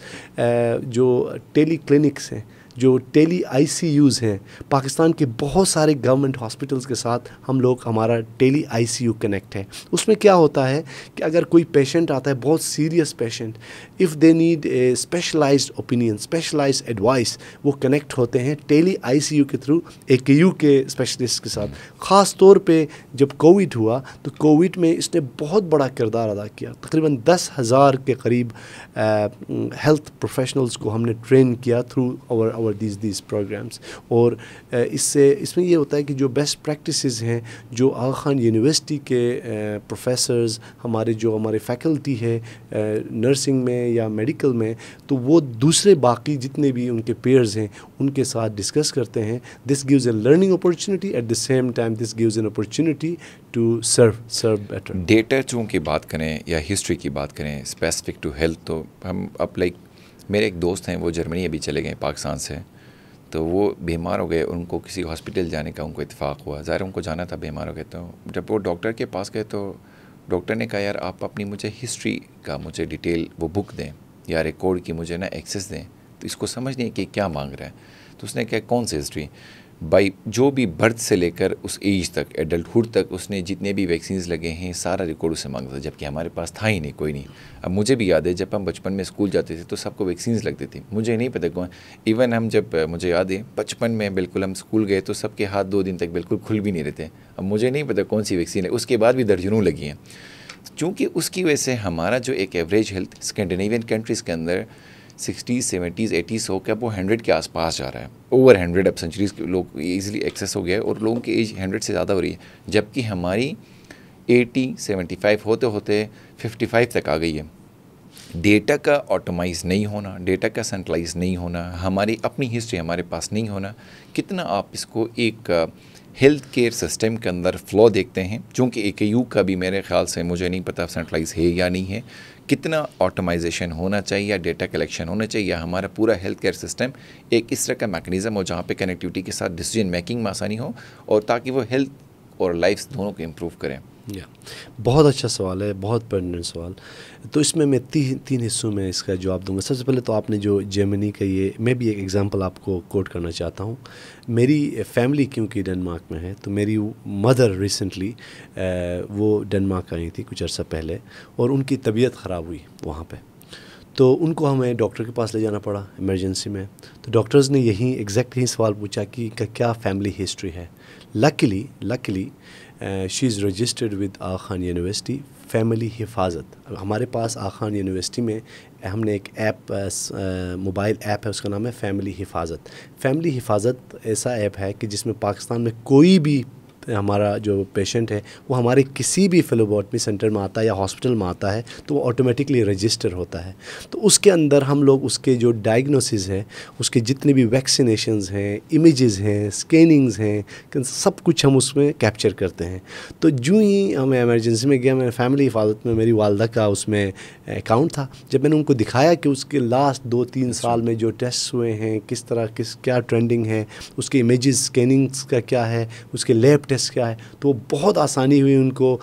جو ٹیلی کلینکس ہیں، جو ٹیلی آئی سی یوز ہیں، پاکستان کے بہت سارے گورنمنٹ ہاسپٹلس کے ساتھ ہمارا ٹیلی آئی سی یو کنیکٹ ہے. اس میں کیا ہوتا ہے کہ اگر کوئی پیشنٹ آتا ہے بہت serious patient, if they need a specialised opinion, specialised advice, وہ کنیکٹ ہوتے ہیں ٹیلی آئی سی یو کے through A K U specialist کے ساتھ. خاص طور پہ جب کووڈ ہوا تو کووڈ میں اس نے بہت بڑا کردار ادا کیا. تقریباً 10,000 کے قریب ہیلتھ پروفیشنلز کو ہم نے ٹرین کیا تھرو اور دیز پروگرامس. اور اس میں یہ ہوتا ہے کہ جو بیسٹ پریکٹسز ہیں، جو آغا خان یونیورسٹی کے پروفیسرز، ہمارے فیکلٹی ہے نرسنگ میں یا میڈیکل میں، تو وہ دوسرے باقی جتنے بھی ان کے پیئرز ہیں ان کے ساتھ ڈسکس کرتے ہیں. This gives a learning opportunity, at the same time this gives an opportunity to serve better. Data چونکہ بات کریں یا ہسٹری کی بات کریں اسپیسیفک ٹو ہیلتھ، تو ہم اب میرے ایک دوست ہیں وہ جرمنی ابھی چلے گئے پاکستان سے، تو وہ بیمار ہو گئے، ان کو کسی ہاسپٹل جانے کا ان کو اتفاق ہوا، ظاہر ان کو جانا تھا، بیمار ہو گئے. تو جب وہ ڈاکٹر کے پاس گئے تو ڈاکٹر نے کہا یار آپ اپنی مجھے ہسٹری کا مجھے ڈیٹیل وہ بک دیں یا ریکارڈ کی مجھے نا ایکسیس دیں. تو اس کو سمجھ نہیں کہ کیا مانگ رہا ہے. تو اس نے کہا کون سی ہسٹری؟ بائی جو بھی برتھ سے لے کر اس ایج تک، ایڈلٹہڈ تک اس نے جتنے بھی ویکسینز لگے ہیں سارا ریکارڈ اسے مانگتا تھا، جبکہ ہمارے پاس تھا ہی نہیں، کوئی نہیں. اب مجھے بھی یاد ہے جب ہم بچپن میں اسکول جاتے تھے تو سب کو ویکسینز لگتی تھی، مجھے نہیں پتہ کون. ایون ہم جب مجھے یاد ہے بچپن میں بالکل ہم اسکول گئے تو سب کے ہاتھ 2 دن تک بالکل کھل بھی نہیں رہتے. اب مجھے نہیں پتہ کون سی ویکسین ہے، اس کے بعد بھی درجنوں لگی ہیں. چونکہ اس کی وجہ سے ہمارا جو ایک ایوریج ہیلتھ اسکینڈینیوین کنٹریز کے اندر 60s 70s 80s ہو کے اب وہ 100 کے آس پاس جا رہا ہے، اوور 100. اب سینچریز کے لوگ ایزیلی ایکسیس ہو گیا ہے اور لوگوں کی ایج 100 سے زیادہ ہو رہی ہے، جبکہ ہماری 80 75 ہوتے ہوتے 55 تک آ گئی ہے. ڈیٹا کا آٹومائز نہیں ہونا، ڈیٹا کا سینٹرلائز نہیں ہونا، ہماری اپنی ہسٹری ہمارے پاس نہیں ہونا، کتنا آپ اس کو ایک ہیلتھ کیئر سسٹم کے اندر فلو دیکھتے ہیں. چونکہ اے کے یو کا بھی میرے خیال سے مجھے نہیں پتہ سینٹرلائز ہے یا نہیں ہے، کتنا آٹومائزیشن ہونا چاہیے یا ڈیٹا کلیکشن ہونا چاہیے، یا ہمارا پورا ہیلتھ کیئر سسٹم ایک اس طرح کا میکنزم ہو جہاں پہ کنیکٹیوٹی کے ساتھ ڈیسیجن میکنگ میں آسانی ہو اور تاکہ وہ ہیلتھ اور لائف دونوں کو امپروو کریں. بہت اچھا سوال ہے، بہت پرٹیننٹ سوال. تو اس میں 3 حصوں میں اس کا جواب دوں گا. سب سے پہلے تو آپ نے جو جرمنی کا میں بھی ایک ایگزامپل آپ کو کوٹ کرنا چاہتا ہوں. میری فیملی کیونکہ ڈنمارک میں ہے تو میری مدر ریسنٹلی وہ ڈنمارک آئی تھی کچھ عرصہ پہلے، اور ان کی طبیعت خراب ہوئی وہاں پہ، تو ان کو ہمیں ڈاکٹر کے پاس لے جانا پڑا ایمرجنسی میں. تو ڈاکٹرز نے ایگزیکٹ یہی سوال پوچھا کہ کیا فیملی ہسٹری ہے. Luckily she is registered with Aga Khan university family حفاظت. ہمارے پاس آغا خان یونیورسٹی میں ہم نے ایک ایپ، موبائل ایپ ہے، اس کا نام ہے فیملی حفاظت. فیملی حفاظت ایسا ایپ ہے کہ جس میں پاکستان میں کوئی بھی ہمارا جو پیشنٹ ہے وہ ہمارے کسی بھی فیلوباٹمی سینٹر میں آتا ہے یا ہاسپٹل میں آتا ہے تو وہ آٹومیٹکلی رجسٹر ہوتا ہے. تو اس کے اندر ہم لوگ اس کے جو ڈائگنوسز ہیں، اس کے جتنے بھی ویکسینیشنز ہیں، امیجز ہیں، اسکیننگز ہیں، سب کچھ ہم اس میں کیپچر کرتے ہیں. تو جو ہی ہمیں ایمرجنسی میں گیا، میں فیملی حفاظت میں میری والدہ کا اس میں اکاؤنٹ تھا. جب میں نے ان کو دکھایا کہ اس کے لاسٹ 2-3 سال میں جو ٹیسٹ ہوئے ہیں کس طرح کیا ٹرینڈنگ ہے، اس کے امیجز اسکیننگز کا کیا ہے، اس کے لیب ٹیسٹ ویکنیس کیا ہے, تو وہ بہت آسانی ہوئی ان کو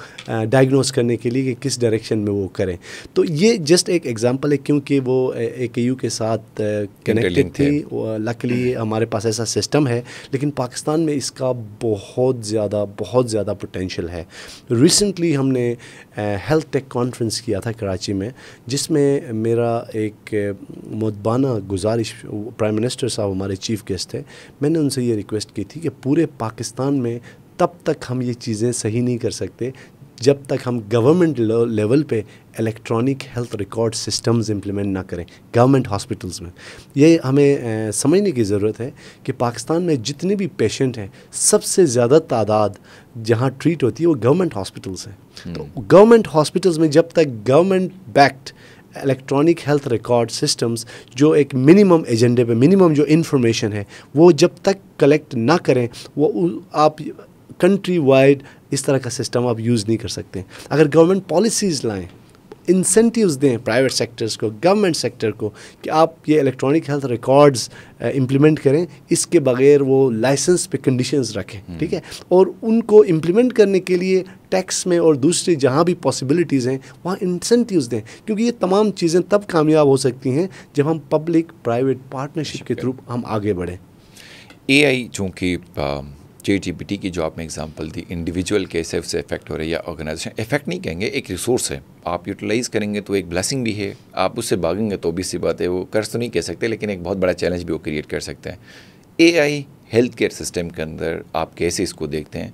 ڈائگنوز کرنے کے لیے کہ کس ڈائریکشن میں وہ کریں. تو یہ جسٹ ایک ایگزامپل ہے, کیونکہ وہ AKU کے ساتھ کنیکٹڈ تھی. لکلی ہمارے پاس ایسا سسٹم ہے, لیکن پاکستان میں اس کا بہت زیادہ پوٹینشیل ہے. ریسنٹلی ہم نے ہیلتھ ٹیک کانفرنس کیا تھا کراچی میں, جس میں میرا ایک مدبانہ گزارش, پرائم منسٹر صاحب ہمارے چیف گیسٹ تھے, میں نے ان سے یہ ریکویسٹ کی تھی کہ پورے پاکستان میں تب تک ہم یہ چیزیں صحیح نہیں کر سکتے جب تک ہم گورنمنٹ لیول پہ electronic health record systems implement نہ کریں گورنمنٹ ہاسپٹلز میں. یہ ہمیں سمجھنے کی ضرورت ہے کہ پاکستان میں جتنے بھی پیشنٹ ہیں, سب سے زیادہ تعداد جہاں ٹریٹ ہوتی ہے وہ گورنمنٹ ہاسپٹلز ہیں. تو گورنمنٹ ہاسپٹلز میں جب تک government backed electronic health record systems جو ایک منیمم ایجنڈے پہ منیمم جو انفارمیشن ہے وہ جب تک کلیکٹ نہ کریں, وہ آپ کنٹری وائڈ اس طرح کا سسٹم آپ یوز نہیں کر سکتے. اگر گورنمنٹ پالیسیز لائیں, انسینٹیوز دیں پرائیویٹ سیکٹرز کو, گورنمنٹ سیکٹر کو, کہ آپ یہ الیکٹرانک ہیلتھ ریکارڈز امپلیمنٹ کریں, اس کے بغیر وہ لائسنس پہ کنڈیشنز رکھیں, ٹھیک ہے, اور ان کو امپلیمنٹ کرنے کے لیے ٹیکس میں اور دوسری جہاں بھی پاسبلٹیز ہیں وہاں انسینٹیوز دیں, کیونکہ یہ تمام چیزیں تب کامیاب ہو سکتی ہیں جب ہم پبلک پرائیویٹ پارٹنرشپ کے تھرو ہم آگے بڑھیں. AI چونکہ ChatGPT کی جو آپ نے ایگزامپل دی, انڈیویجول کیسے اس سے افیکٹ ہو رہی ہے یا آرگنائزیشن, افیکٹ نہیں کہیں گے, ایک ریسورس ہے, آپ یوٹیلائز کریں گے تو ایک بلیسنگ بھی ہے, آپ اس سے بھاگیں گے تو بھی سی بات ہے, وہ قرض تو نہیں کہہ سکتے لیکن ایک بہت بڑا چیلنج بھی وہ کریٹ کر سکتے ہیں. AI ہیلتھ کیئر سسٹم کے اندر آپ کیسے اس کو دیکھتے ہیں,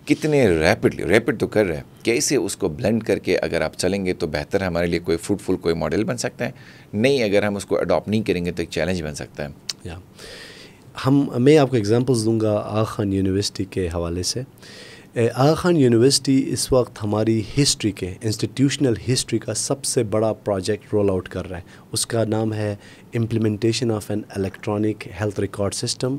کتنے ریپڈ تو کر رہے ہیں, کیسے اس کو بلینڈ کر کے اگر آپ چلیں گے تو بہتر ہے ہمارے لیے, کوئی فروٹفل کوئی ماڈل بن سکتا ہے, نہیں اگر ہم اس کو اڈاپٹ نہیں کریں گے تو ایک چیلنج بن سکتا ہے. میں آپ کو ایگزامپلس دوں گا آغا خان یونیورسٹی کے حوالے سے. آغا خان یونیورسٹی اس وقت ہماری ہسٹری کے انسٹیٹیوشنل ہسٹری کا سب سے بڑا پروجیکٹ رول آؤٹ کر رہا ہے. اس کا نام ہے implementation of an electronic health record system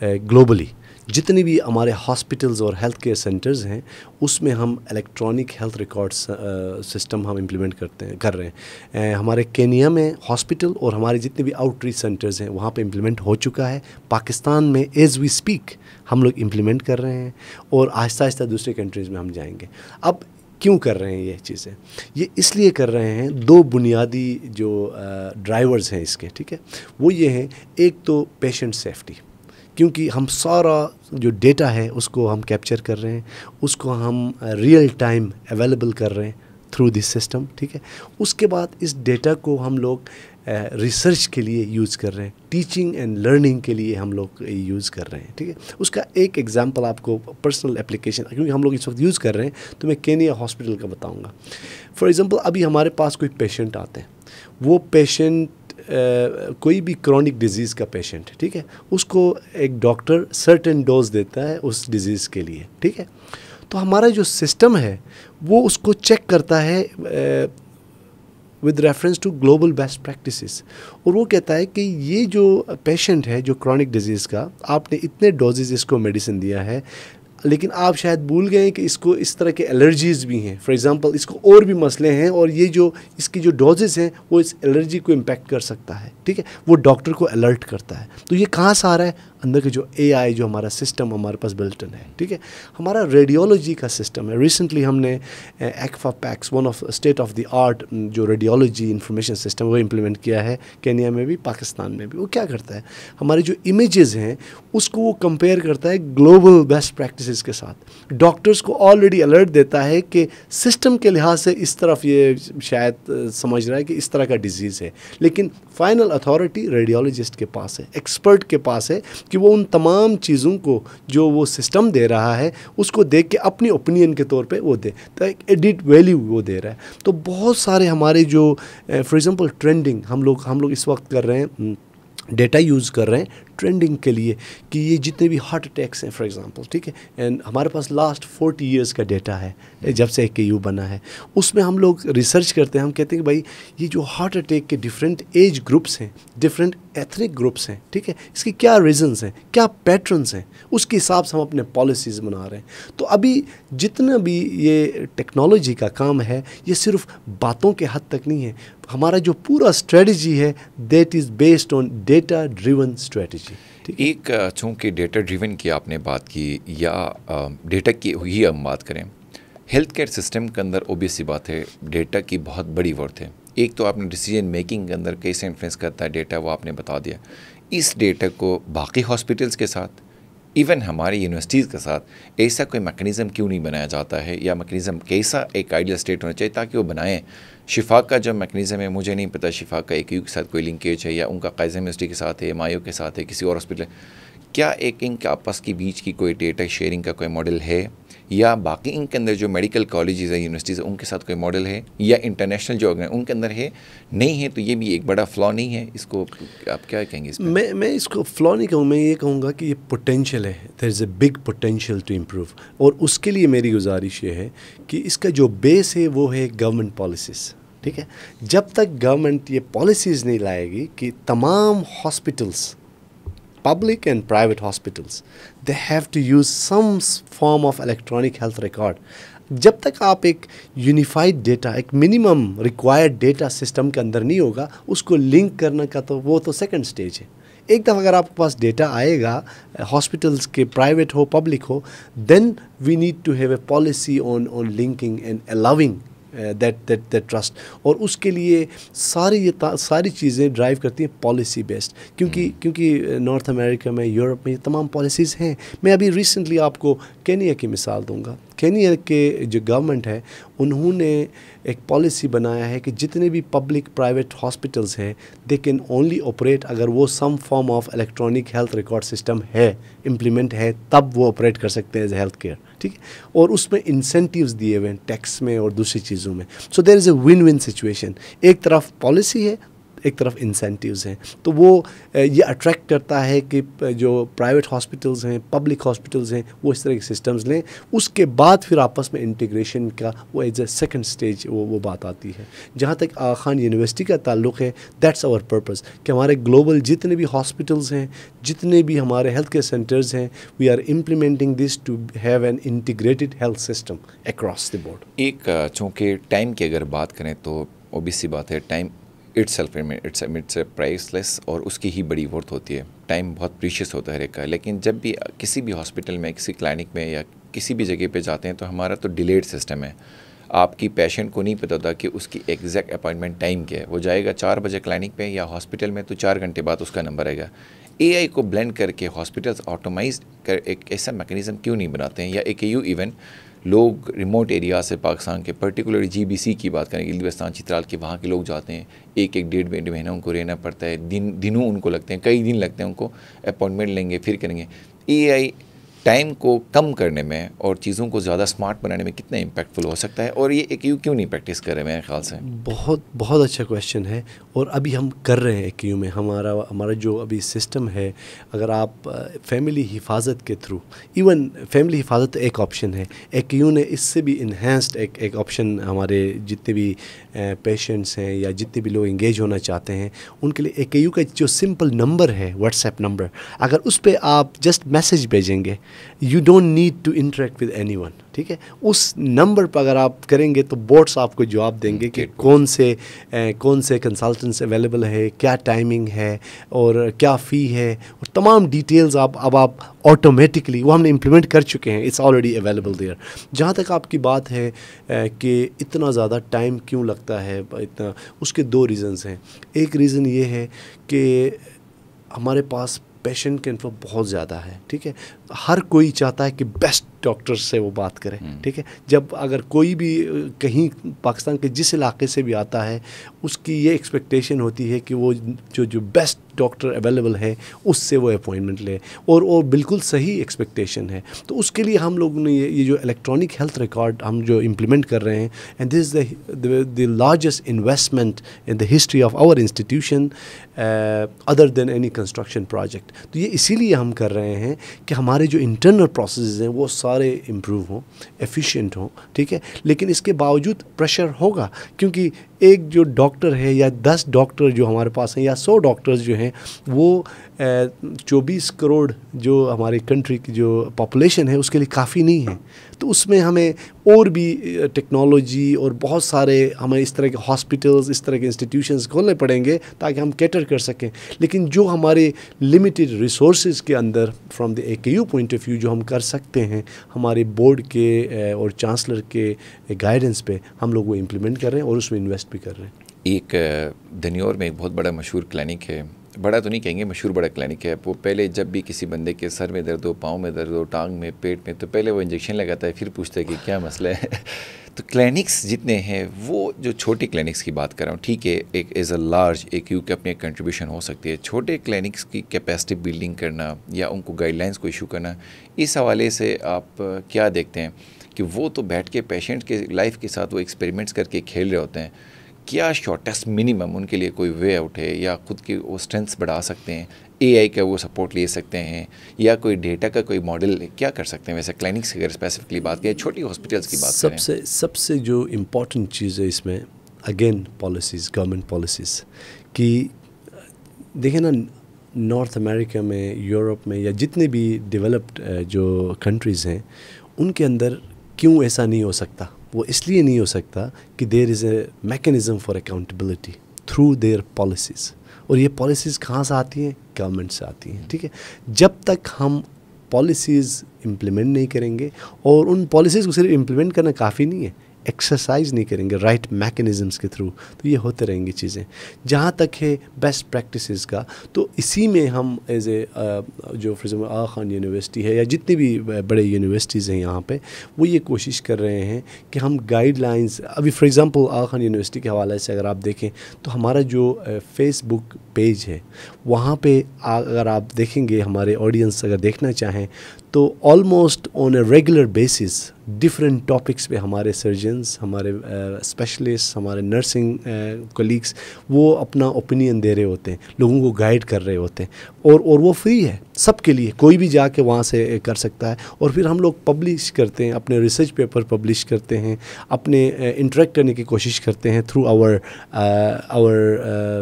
globally. جتنی بھی ہمارے ہاسپٹلز اور ہیلتھ کیئر سینٹرز ہیں اس میں ہم الیکٹرانک ہیلتھ ریکارڈ سسٹم ہم امپلیمنٹ کر رہے ہیں. ہمارے کینیا میں ہاسپٹل اور ہمارے جتنے بھی آؤٹ ریچ سینٹرز ہیں وہاں پہ امپلیمنٹ ہو چکا ہے. پاکستان میں ایز وی اسپیک ہم لوگ امپلیمنٹ کر رہے ہیں اور آہستہ آہستہ دوسرے کنٹریز میں ہم جائیں گے. اب کیوں کر رہے ہیں یہ چیزیں؟ یہ اس لیے کر رہے ہیں, دو بنیادی جو ڈرائیورز ہیں اس کے, ٹھیک ہے, وہ یہ ہیں. ایک تو پیشنٹ سیفٹی, کیونکہ ہم سارا جو ڈیٹا ہے اس کو ہم کیپچر کر رہے ہیں, اس کو ہم ریئل ٹائم اویلیبل کر رہے ہیں تھرو دس سسٹم, ٹھیک ہے. اس کے بعد اس ڈیٹا کو ہم لوگ ریسرچ کے لیے یوز کر رہے ہیں, ٹیچنگ اینڈ لرننگ کے لیے ہم لوگ یوز کر رہے ہیں, ٹھیک ہے. اس کا ایک ایگزامپل آپ کو پرسنل اپلیکیشن, کیونکہ ہم لوگ اس وقت یوز کر رہے ہیں, تو میں کینیا ہاسپٹل کا بتاؤں گا. فار ایگزامپل ابھی ہمارے پاس کوئی پیشنٹ آتے ہیں, وہ پیشنٹ کوئی بھی کرونک ڈیزیز کا پیشنٹ, ٹھیک ہے, اس کو ایک ڈاکٹر سرٹن ڈوز دیتا ہے اس ڈیزیز کے لیے, ٹھیک ہے. تو ہمارا جو سسٹم ہے وہ اس کو چیک کرتا ہے with reference to global best practices, اور وہ کہتا ہے کہ یہ جو پیشنٹ ہے جو کرونک ڈیزیز کا, آپ نے اتنے ڈوزز اس کو میڈیسن دیا ہے, لیکن آپ شاید بھول گئے کہ اس کو اس طرح کے الرجیز بھی ہیں. فار ایگزامپل اس کو اور بھی مسئلے ہیں, اور یہ جو اس کی جو ڈوزز ہیں وہ اس الرجی کو امپیکٹ کر سکتا ہے, ٹھیک ہے. وہ ڈاکٹر کو الرٹ کرتا ہے. تو یہ کہاں سے آ رہا ہے؟ اندر کے جو AI جو ہمارا سسٹم ہمارے پاس بلٹن ہے, ٹھیک ہے. ہمارا ریڈیولوجی کا سسٹم ہے. ریسنٹلی ہم نے Agfa PACS, one of state of the art جو ریڈیولوجی انفارمیشن سسٹم وہ امپلیمنٹ کیا ہے کینیا میں بھی, پاکستان میں بھی. وہ کیا کرتا ہے؟ ہماری جو امیجز ہیں اس کو وہ کمپیئر کرتا ہے گلوبل بیسٹ پریکٹسز کے ساتھ. ڈاکٹرز کو آلریڈی الرٹ دیتا ہے کہ سسٹم کے لحاظ سے اس طرف یہ شاید سمجھ رہا ہے کہ اس طرح کا ڈیزیز ہے, لیکن فائنل اتھارٹی ریڈیولوجسٹ کے پاس ہے, ایکسپرٹ کے پاس ہے, کہ وہ ان تمام چیزوں کو جو وہ سسٹم دے رہا ہے اس کو دیکھ کے اپنی اوپینین کے طور پہ وہ دے, تو ایک ایڈٹ ویلیو وہ دے رہا ہے. تو بہت سارے ہمارے جو فار ایگزامپل ٹرینڈنگ ہم لوگ اس وقت کر رہے ہیں, ڈیٹا یوز کر رہے ہیں ٹرینڈنگ کے لیے, کہ یہ جتنے بھی ہارٹ اٹیکس ہیں فار ایگزامپل, ٹھیک ہے, اینڈ ہمارے پاس لاسٹ 40 ایئرس کا ڈیٹا ہے جب سے AKU بنا ہے. اس میں ہم لوگ ریسرچ کرتے ہیں, ہم کہتے ہیں کہ بھائی یہ جو ہارٹ اٹیک کے ڈفرینٹ ایج گروپس ہیں, ڈفرینٹ ایتھنک گروپس ہیں, ٹھیک ہے, اس کی کیا ریزنز ہیں, کیا پیٹرنس ہیں, اس کے حساب سے ہم اپنے پالیسیز بنا رہے ہیں. تو ابھی جتنا بھی یہ ٹیکنالوجی کا کام ہے یہ صرف باتوں کے حد تک نہیں ہے. ہمارا جو پورا اسٹریٹجی ہے that is based on data driven strategy. ایک چونکہ ڈیٹا ڈریون کی آپ نے بات کی یا ڈیٹا کی ہی ہم بات کریں, ہیلتھ کیئر سسٹم کے اندر اوبیس سی بات ہے ڈیٹا کی بہت بڑی ورتھ ہے. ایک تو آپ نے ڈیسیجن میکنگ کے اندر کیسے انفلوئنس کرتا ہے ڈیٹا, وہ آپ نے بتا دیا. اس ڈیٹا کو باقی ہاسپٹلس کے ساتھ, ایون ہماری یونیورسٹیز کے ساتھ ایسا کوئی میکنزم کیوں نہیں بنایا جاتا ہے, یا میکنزم کیسا ایک آئیڈیل اسٹیٹ ہونا چاہیے تاکہ وہ بنائیں. شفا کا جو میکنزم ہے, مجھے نہیں پتہ شفا کا ایک کے ساتھ کوئی لنکیج ہے یا ان کا قائزہ یونیورسٹی کے ساتھ ہے, مایو کے ساتھ ہے, کسی اور ہاسپٹل, کیا ایک ان کے آپس کے بیچ کی کوئی ڈیٹا شیئرنگ کا کوئی ماڈل ہے, یا باقی ان کے اندر جو میڈیکل کالجز ہیں, یونیورسٹیز ہیں, ان کے ساتھ کوئی ماڈل ہے, یا انٹرنیشنل جو ان کے اندر ہے, نہیں ہے تو یہ بھی ایک بڑا فلا نہیں ہے. اس کو آپ کیا کہیں گے اس میں؟ میں اس کو فلا نہیں کہوں, میں یہ کہوں گا کہ یہ پوٹینشیل ہے, there is a big potential to improve. اور اس کے لیے میری گزارش یہ ہے کہ اس کا جو بیس ہے وہ ہے گورنمنٹ پالیسیز. ٹھیک ہے, جب تک گورنمنٹ یہ پالیسیز نہیں لائے گی کہ تمام hospitals, public and private hospitals, they have to use some form of electronic health record. جب تک آپ ایک یونیفائڈ ڈیٹا, ایک منیمم ریکوائرڈ ڈیٹا سسٹم کے اندر نہیں ہوگا, اس کو لنک کرنے کا تو وہ تو سیکنڈ سٹیج ہے. ایک دفعہ اگر آپ کے پاس ڈیٹا آئے گا ہاسپٹلس کے, پرائیویٹ ہو پبلک ہو, then we need to have a policy on linking and allowing that trust. اور اس کے لیے ساری چیزیں ڈرائیو کرتی ہیں پالیسی بیسڈ, کیونکہ نارتھ امریکہ میں, یورپ میں یہ تمام پالیسیز ہیں. میں ابھی ریسنٹلی آپ کو کینیا کی مثال دوں گا. کینیا کے جو گورنمنٹ ہے انہوں نے ایک پالیسی بنایا ہے کہ جتنے بھی پبلک پرائیویٹ ہاسپٹلس ہیں دے کین اونلی آپریٹ اگر وہ some form of electronic health record system ہے, امپلیمنٹ ہے, تب وہ آپریٹ کر سکتے ہیں ایز اے ہیلتھ کیئر. ٹھیک ہے, اور اس میں انسینٹیوز دیے ہوئے ہیں ٹیکس میں اور دوسری چیزوں میں. سو دیر is a one one situation, ایک طرف پالیسی ہے, ایک طرف انسینٹیوز ہیں. تو وہ یہ اٹریکٹ کرتا ہے کہ جو پرائیویٹ ہاسپٹلز ہیں, پبلک ہاسپٹلز ہیں, وہ اس طرح کے سسٹمز لیں. اس کے بعد پھر آپس میں انٹیگریشن کا وہ ایز اے سیکنڈ سٹیج وہ بات آتی ہے. جہاں تک آغا خان یونیورسٹی کا تعلق ہے, دیٹس آور پرپز کہ ہمارے گلوبل جتنے بھی ہاسپٹلز ہیں, جتنے بھی ہمارے ہیلتھ کیئر سینٹرز ہیں, we are implementing this to have an integrated health system across the board. ایک چونکہ ٹائم کی اگر بات کریں تو اوبیس سی بات ہے, time it's a price less, اور اس کی ہی بڑی ورتھ ہوتی ہے. ٹائم بہت پریشیس ہوتا ہے ہر ایک کا, لیکن جب بھی کسی بھی ہاسپٹل میں, کسی کلینک میں یا کسی بھی جگہ پہ جاتے ہیں تو ہمارا تو ڈیلیڈ سسٹم ہے. آپ کی پیشنٹ کو نہیں پتہ ہوتا کہ اس کی ایگزیکٹ اپائنٹمنٹ ٹائم کیا ہے. وہ جائے گا 4 بجے کلینک پہ یا ہاسپٹل میں, تو 4 گھنٹے بعد اس کا نمبر آئے گا. اے آئی کو بلینڈ کر کے ہاسپٹلس آٹومائز کر ایک ایسا میکنزم کیوں نہیں بناتے ہیں, یا ایک یو ایون لوگ ریموٹ ایریا سے پاکستان کے, پرٹیکولرلی جی بی سی کی بات کریں, گلگستان چترال کے, وہاں کے لوگ جاتے ہیں, 1-1.5 مہینہ ان کو رہنا پڑتا ہے, دنوں ان کو لگتے ہیں, کئی دن لگتے ہیں ان کو, اپائنٹمنٹ لیں گے پھر کریں گے. اے آئی ٹائم کو کم کرنے میں اور چیزوں کو زیادہ اسمارٹ بنانے میں کتنا امپیکٹفل ہو سکتا ہے, اور یہ ایک یو کیوں نہیں پریکٹس کر رہے ہیں میرے خیال سے؟ بہت اچھا کویشچن ہے, اور ابھی ہم کر رہے ہیں ایک یو میں. ہمارا جو ابھی سسٹم ہے, اگر آپ فیملی حفاظت کے تھرو, ایون فیملی حفاظت ایک آپشن ہے, ایک یو نے اس سے بھی انہینسڈ ایک آپشن ہمارے جتنے بھی پیشنٹس ہیں یا جتنے بھی لوگ انگیج ہونا چاہتے ہیں ان کے لیے ایک یو کا جو سمپل نمبر ہے, واٹس ایپ نمبر, اگر اس پہ آپ جسٹ میسیج بھیجیں گے, you don't need to interact with anyone. ٹھیک ہے, اس نمبر پہ اگر آپ کریں گے تو بوٹس آپ کو جواب دیں گے کہ کون سے کنسلٹنٹس اویلیبل ہے, کیا ٹائمنگ ہے, اور کیا فی ہے, اور تمام ڈیٹیلز اب آپ آٹومیٹکلی, وہ ہم نے امپلیمنٹ کر چکے ہیں, اٹس آلریڈی اویلیبل دیئر. جہاں تک آپ کی بات ہے کہ اتنا زیادہ ٹائم کیوں لگتا ہے اتنا, اس کے 2 ریزنز ہیں. ایک ریزن یہ ہے کہ ہمارے پاس پیشنٹ کی انفو بہت زیادہ ہے. ٹھیک ہے, ہر کوئی چاہتا ہے کہ بیسٹ ڈاکٹر سے وہ بات کرے. ٹھیک ہے, جب اگر کوئی بھی کہیں پاکستان کے جس علاقے سے بھی آتا ہے, اس کی یہ ایکسپیکٹیشن ہوتی ہے کہ وہ جو بیسٹ ڈاکٹر اویلیبل ہے اس سے وہ اپوائنٹمنٹ لے, اور بالکل صحیح ایکسپیکٹیشن ہے. تو اس کے لیے ہم لوگوں نے یہ جو الیکٹرانک ہیلتھ ریکارڈ ہم جو امپلیمنٹ کر رہے ہیں, and this is the largest investment in the history of our institution other than any construction project. تو یہ اسی لیے ہم کر رہے ہیں کہ ہمارے جو انٹرنل پروسیسز ہیں وہ سارے سارے امپروو ہوں، ایفیشینٹ ہوں، ٹھیک ہے، لیکن اس کے باوجود پریشر ہوگا، کیونکہ ایک جو ڈاکٹر ہے یا 10 ڈاکٹر جو ہمارے پاس ہیں یا 100 ڈاکٹرز جو ہیں، وہ 24 کروڑ جو ہماری کنٹری کی جو پاپولیشن ہے اس کے لیے کافی نہیں ہے. تو اس میں ہمیں اور بھی ٹیکنالوجی اور بہت سارے ہمیں اس طرح کے ہاسپٹلز، اس طرح کے انسٹیٹیوشنز کھولنے پڑیں گے تاکہ ہم کیٹر کر سکیں. لیکن جو ہمارے لمیٹڈ ریسورسز کے اندر from the AKU point of view جو ہم کر سکتے ہیں، ہمارے بورڈ کے اور چانسلر کے گائیڈنس پہ ہم لوگ وہ امپلیمنٹ کر رہے ہیں اور اس میں انویسٹ بھی کر رہے ہیں. ایک دنیور میں ایک بہت بڑا مشہور کلینک ہے، بڑا تو نہیں کہیں گے، مشہور بڑا کلینک ہے. وہ پہلے جب بھی کسی بندے کے سر میں درد ہو، پاؤں میں درد ہو، ٹانگ میں، پیٹ میں، تو پہلے وہ انجیکشن لگاتا ہے، پھر پوچھتا ہے کہ کیا مسئلہ ہے. تو کلینکس جتنے ہیں، وہ جو چھوٹے کلینکس کی بات کر رہا ہوں، ٹھیک ہے، ایک ایز اے لارج AKU کے اپنی کنٹریبیوشن ہو سکتی ہے. چھوٹے کلینکس کی کیپیسٹی بلڈنگ کرنا یا ان کو گائیڈ لائنس کو ایشو کرنا، اس حوالے سے آپ کیا دیکھتے ہیں کہ وہ تو بیٹھ کے پیشنٹ کے لائف کے ساتھ وہ ایکسپیریمنٹس کر کے کھیل رہے ہوتے ہیں، کیا شارٹیسٹ منیمم ان کے لیے کوئی وے آؤٹ ہے، یا خود کی وہ اسٹرینتھس بڑھا سکتے ہیں، AI کا وہ سپورٹ لے سکتے ہیں، یا کوئی ڈیٹا کا کوئی ماڈل کیا کر سکتے ہیں؟ ویسے کلینکس کی اگر اسپیسیفکلی بات کریں، چھوٹی ہاسپٹلس کی بات کریں، سب سے جو امپورٹنٹ چیز ہے اس میں اگین پالیسیز، گورنمنٹ پالیسیز کی. دیکھیں نا، نارتھ امریکہ میں، یورپ میں، یا جتنے بھی ڈیولپڈ جو کنٹریز ہیں، ان کے اندر کیوں ایسا نہیں ہو سکتا؟ وہ اس لیے نہیں ہو سکتا کہ there is a mechanism for accountability through their policies. اور یہ پالیسیز کہاں سے آتی ہیں؟ گورنمنٹ سے آتی ہیں. ٹھیک ہے، جب تک ہم پالیسیز امپلیمنٹ نہیں کریں گے، اور ان پالیسیز کو صرف امپلیمنٹ کرنا کافی نہیں ہے، ایکسرسائز نہیں کریں گے رائٹ میکینزمس کے تھرو، تو یہ ہوتے رہیں گی چیزیں. جہاں تک ہے بیسٹ پریکٹسز کا، تو اسی میں ہم ایز اے جو for example Aga Khan university ہے یا جتنے بھی بڑے یونیورسٹیز ہیں یہاں پہ، وہ یہ کوشش کر رہے ہیں کہ ہم گائیڈ لائنز، ابھی for example Aga Khan university کے حوالے سے اگر آپ دیکھیں تو ہمارا جو فیس بک پیج ہے، وہاں پہ اگر آپ دیکھیں گے، ہمارے آڈینس اگر دیکھنا چاہیں تو almost on a regular basis different topics پہ ہمارے سرجنز، ہمارے اسپیشلسٹ، ہمارے نرسنگ کولیگس وہ اپنا اوپینین دے رہے ہوتے ہیں، لوگوں کو گائیڈ کر رہے ہوتے ہیں، اور وہ فری ہے سب کے لیے، کوئی بھی جا کے وہاں سے کر سکتا ہے. اور پھر ہم لوگ پبلش کرتے ہیں، اپنے ریسرچ پیپر پبلش کرتے ہیں، اپنے انٹریکٹ کرنے کی کوشش کرتے ہیں تھرو آور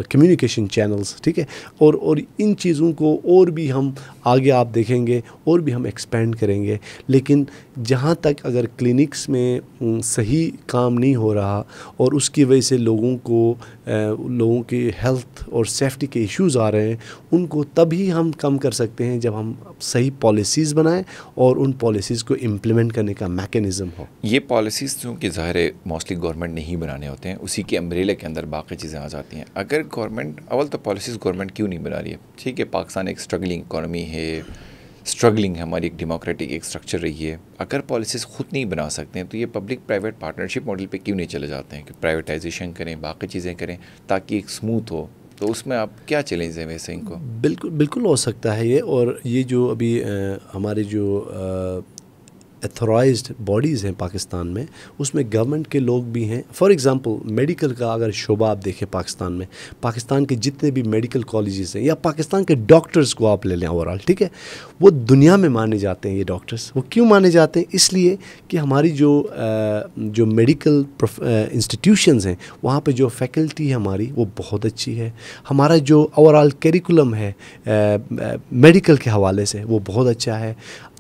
کمیونیکیشن چینلز. ٹھیک ہے، اور ان چیزوں کو اور بھی ہم آگے آپ دیکھیں گے اور بھی ہم ایکسپینڈ کریں گے. لیکن جہاں تک اگر کلینکس میں صحیح کام نہیں ہو رہا اور اس کی وجہ سے لوگوں کی ہیلتھ اور سیفٹی کے ایشوز آ رہے ہیں، ان کو تبھی ہم کم کر سکتے ہیں جب ہم صحیح پالیسیز بنائیں اور ان پالیسیز کو امپلیمنٹ کرنے کا میکینزم ہو. یہ پالیسیز چونکہ ظاہر ہے موسٹلی گورنمنٹ نہیں بنانے ہوتے ہیں، اسی کے امبریلے کے اندر باقی چیزیں آ جاتی ہیں. اگر گورنمنٹ، اول تو پالیسیز گورنمنٹ کیوں نہیں بنا رہی ہے؟ ٹھیک ہے، پاکستان ایک اسٹرگلنگ اکانومی ہے، اسٹرگلنگ ہماری ایک ڈیموکریٹک ایک اسٹرکچر رہی ہے. اگر پالیسیز خود نہیں بنا سکتے ہیں تو یہ پبلک پرائیویٹ پارٹنرشپ ماڈل پہ کیوں نہیں چلے جاتے ہیں کہ پرائیویٹائزیشن کریں، باقی چیزیں کریں تاکہ ایک اسموتھ ہو؟ تو اس میں آپ کیا چیلنج ہیں ویسے ان کو؟ بالکل ہو سکتا ہے یہ. اور یہ جو ابھی ہمارے جو ایتھورائزڈ باڈیز ہیں پاکستان میں، اس میں گورنمنٹ کے لوگ بھی ہیں. فار ایگزامپل میڈیکل کا اگر شعبہ آپ دیکھیں پاکستان میں، پاکستان کے جتنے بھی میڈیکل کالجز ہیں یا پاکستان کے ڈاکٹرز کو آپ لے لیں اوور آل، ٹھیک ہے، وہ دنیا میں مانے جاتے ہیں. یہ ڈاکٹرز وہ کیوں مانے جاتے ہیں؟ اس لیے کہ ہماری جو میڈیکل انسٹیٹیوشنز ہیں، وہاں پہ جو فیکلٹی ہے ہماری وہ بہت اچھی ہے. ہمارا جو اوور آل کیریکولم ہے میڈیکل کے حوالے سے وہ بہت اچھا ہے.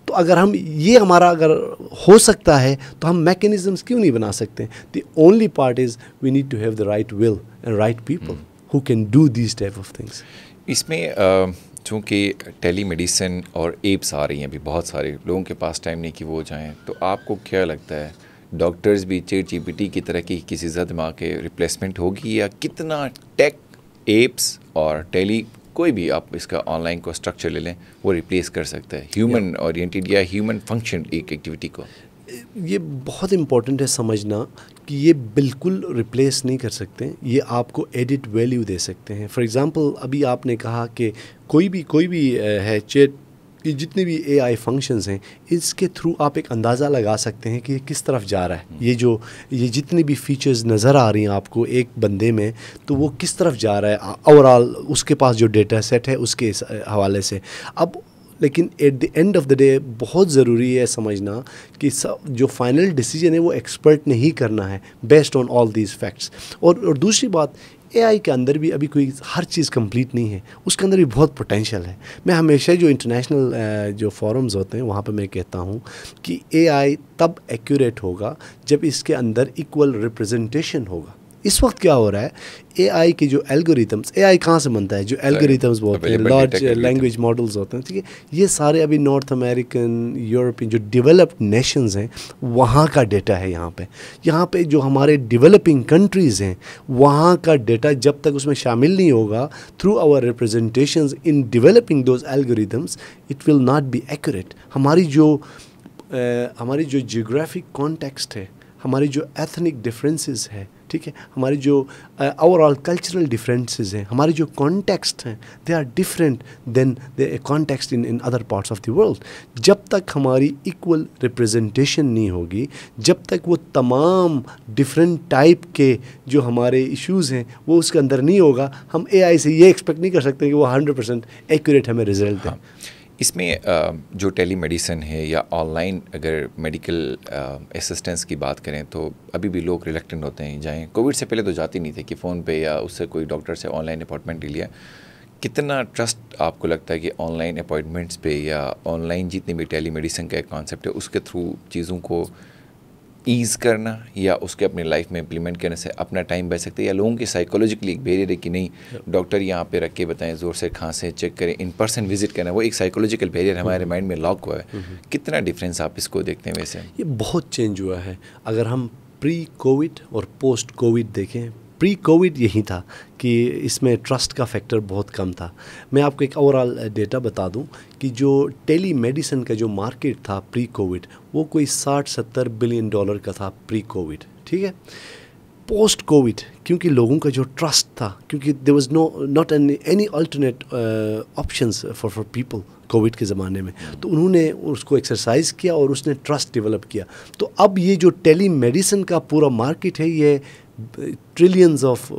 تو اگر ہم یہ ہمارا اگر ہو سکتا ہے تو ہم میکینزمس کیوں نہیں بنا سکتے؟ The only part is we need to have the right will and right people who can do these type of things. اس میں چونکہ ٹیلی میڈیسن اور ایپس آ رہی ہیں، ابھی بہت سارے لوگوں کے پاس ٹائم نہیں کہ وہ جائیں، تو آپ کو کیا لگتا ہے ڈاکٹرز بھی چیٹ GPT کی طرح کی کسی زد میں آ کے ریپلیسمنٹ ہوگی، یا کتنا ٹیک ایپس اور ٹیلی کوئی بھی آپ اس کا آن لائن کو اسٹرکچر لے لیں وہ ریپلیس کر سکتا ہے ہیومن اورینٹیڈ یا ہیومن فنکشن ایک ایکٹیویٹی کو؟ یہ بہت امپورٹنٹ ہے سمجھنا کہ یہ بالکل ریپلیس نہیں کر سکتے، یہ آپ کو ایڈٹ ویلیو دے سکتے ہیں. فار ایگزامپل ابھی آپ نے کہا کہ کوئی بھی ہے چیٹ، یہ جتنے بھی AI فنکشنز ہیں، اس کے تھرو آپ ایک اندازہ لگا سکتے ہیں کہ یہ کس طرف جا رہا ہے. یہ جتنی بھی فیچرز نظر آ رہی ہیں آپ کو ایک بندے میں، تو وہ کس طرف جا رہا ہے اوور آل، اس کے پاس جو ڈیٹا سیٹ ہے اس کے حوالے سے. اب لیکن at the end of the day بہت ضروری ہے سمجھنا کہ جو فائنل ڈیسیجن ہے وہ ایکسپرٹ نے ہی کرنا ہے based on all these facts. اور دوسری بات, اے آئی کے اندر بھی ابھی کوئی ہر چیز کمپلیٹ نہیں ہے, اس کے اندر بھی بہت پوٹینشیل ہے. میں ہمیشہ جو انٹرنیشنل جو فورمز ہوتے ہیں وہاں پہ میں کہتا ہوں کہ اے آئی تب ایکوریٹ ہوگا جب اس کے اندر ایکول ریپرزنٹیشن ہوگا. اس وقت کیا ہو رہا ہے, اے آئی کے جو الگوریتمس, اے آئی کہاں سے بنتا ہے, جو الگوریتمس بولتے ہیں, لارج لینگویج ماڈلز ہوتے ہیں, ٹھیک ہے, یہ سارے ابھی نارتھ امریکن, یورپین جو ڈیولپڈ نیشنز ہیں وہاں کا ڈیٹا ہے. یہاں پہ جو ہمارے ڈیولپنگ کنٹریز ہیں وہاں کا ڈیٹا جب تک اس میں شامل نہیں ہوگا through our representations in developing those algorithms, it will not be accurate. ہماری جو جیوگرافک کانٹیکسٹ ہے, ہماری جو ایتھنک ڈفرینسز ہے, ٹھیک ہے, ہماری جو اوور آل کلچرل ڈفرینسز ہیں, ہمارے جو کانٹیکسٹ ہیں, they are different than the context in other parts of the world. جب تک ہماری ایکول ریپرزنٹیشن نہیں ہوگی, جب تک وہ تمام ڈفرینٹ ٹائپ کے جو ہمارے ایشوز ہیں وہ اس کے اندر نہیں ہوگا, ہم اے آئی سے یہ ایکسپیکٹ نہیں کر سکتے کہ وہ 100% ایکوریٹ ہمیں رزلٹ دیں. اس میں جو ٹیلی میڈیسن ہے یا آن لائن اگر میڈیکل اسسٹنس کی بات کریں تو ابھی بھی لوگ ریلیکٹنٹ ہوتے ہیں جائیں. کووڈ سے پہلے تو جاتے نہیں تھے کہ فون پہ یا اس سے کوئی ڈاکٹر سے آن لائن اپائنٹمنٹ لے لیا. کتنا ٹرسٹ آپ کو لگتا ہے کہ آن لائن اپائنٹمنٹس پہ یا آن لائن جتنی بھی ٹیلی میڈیسن کا ایک کانسیپٹ ہے اس کے تھرو چیزوں کو ایز کرنا یا اس کے اپنے لائف میں امپلیمنٹ کرنے سے اپنا ٹائم بچ سکتے ہیں, یا لوگوں کی سائیکولوجیکلی ایک بیریئر ہے کہ نہیں ڈاکٹر یہاں پہ رکھ کے بتائیں, زور سے کھانسیں چیک کریں, ان پرسن وزٹ کرنا, وہ ایک سائیکولوجیکل بیریئر ہمارے مائنڈ میں لاک ہوا ہے. کتنا ڈفرینس آپ اس کو دیکھتے ہیں؟ ویسے یہ بہت چینج ہوا ہے. اگر ہم پری کووڈ اور پوسٹ کووڈ دیکھیں, پری کووڈ یہی تھا کہ اس میں ٹرسٹ کا فیکٹر بہت کم تھا. میں آپ کو ایک اوور آل ڈیٹا بتا دوں کہ جو ٹیلی میڈیسن کا جو مارکیٹ تھا پری کووڈ وہ کوئی 60-70 بلین ڈالر کا تھا پری کووڈ, ٹھیک ہے. پوسٹ کووڈ کیونکہ لوگوں کا جو ٹرسٹ تھا, کیونکہ there was not any alternate options for people Covid کے زمانے میں, تو انہوں نے اس کو ایکسرسائز کیا اور اس نے ٹرسٹ ڈیولپ کیا. تو اب یہ جو ٹیلی میڈیسن کا پورا مارکیٹ ہے یہ ٹریلینز آف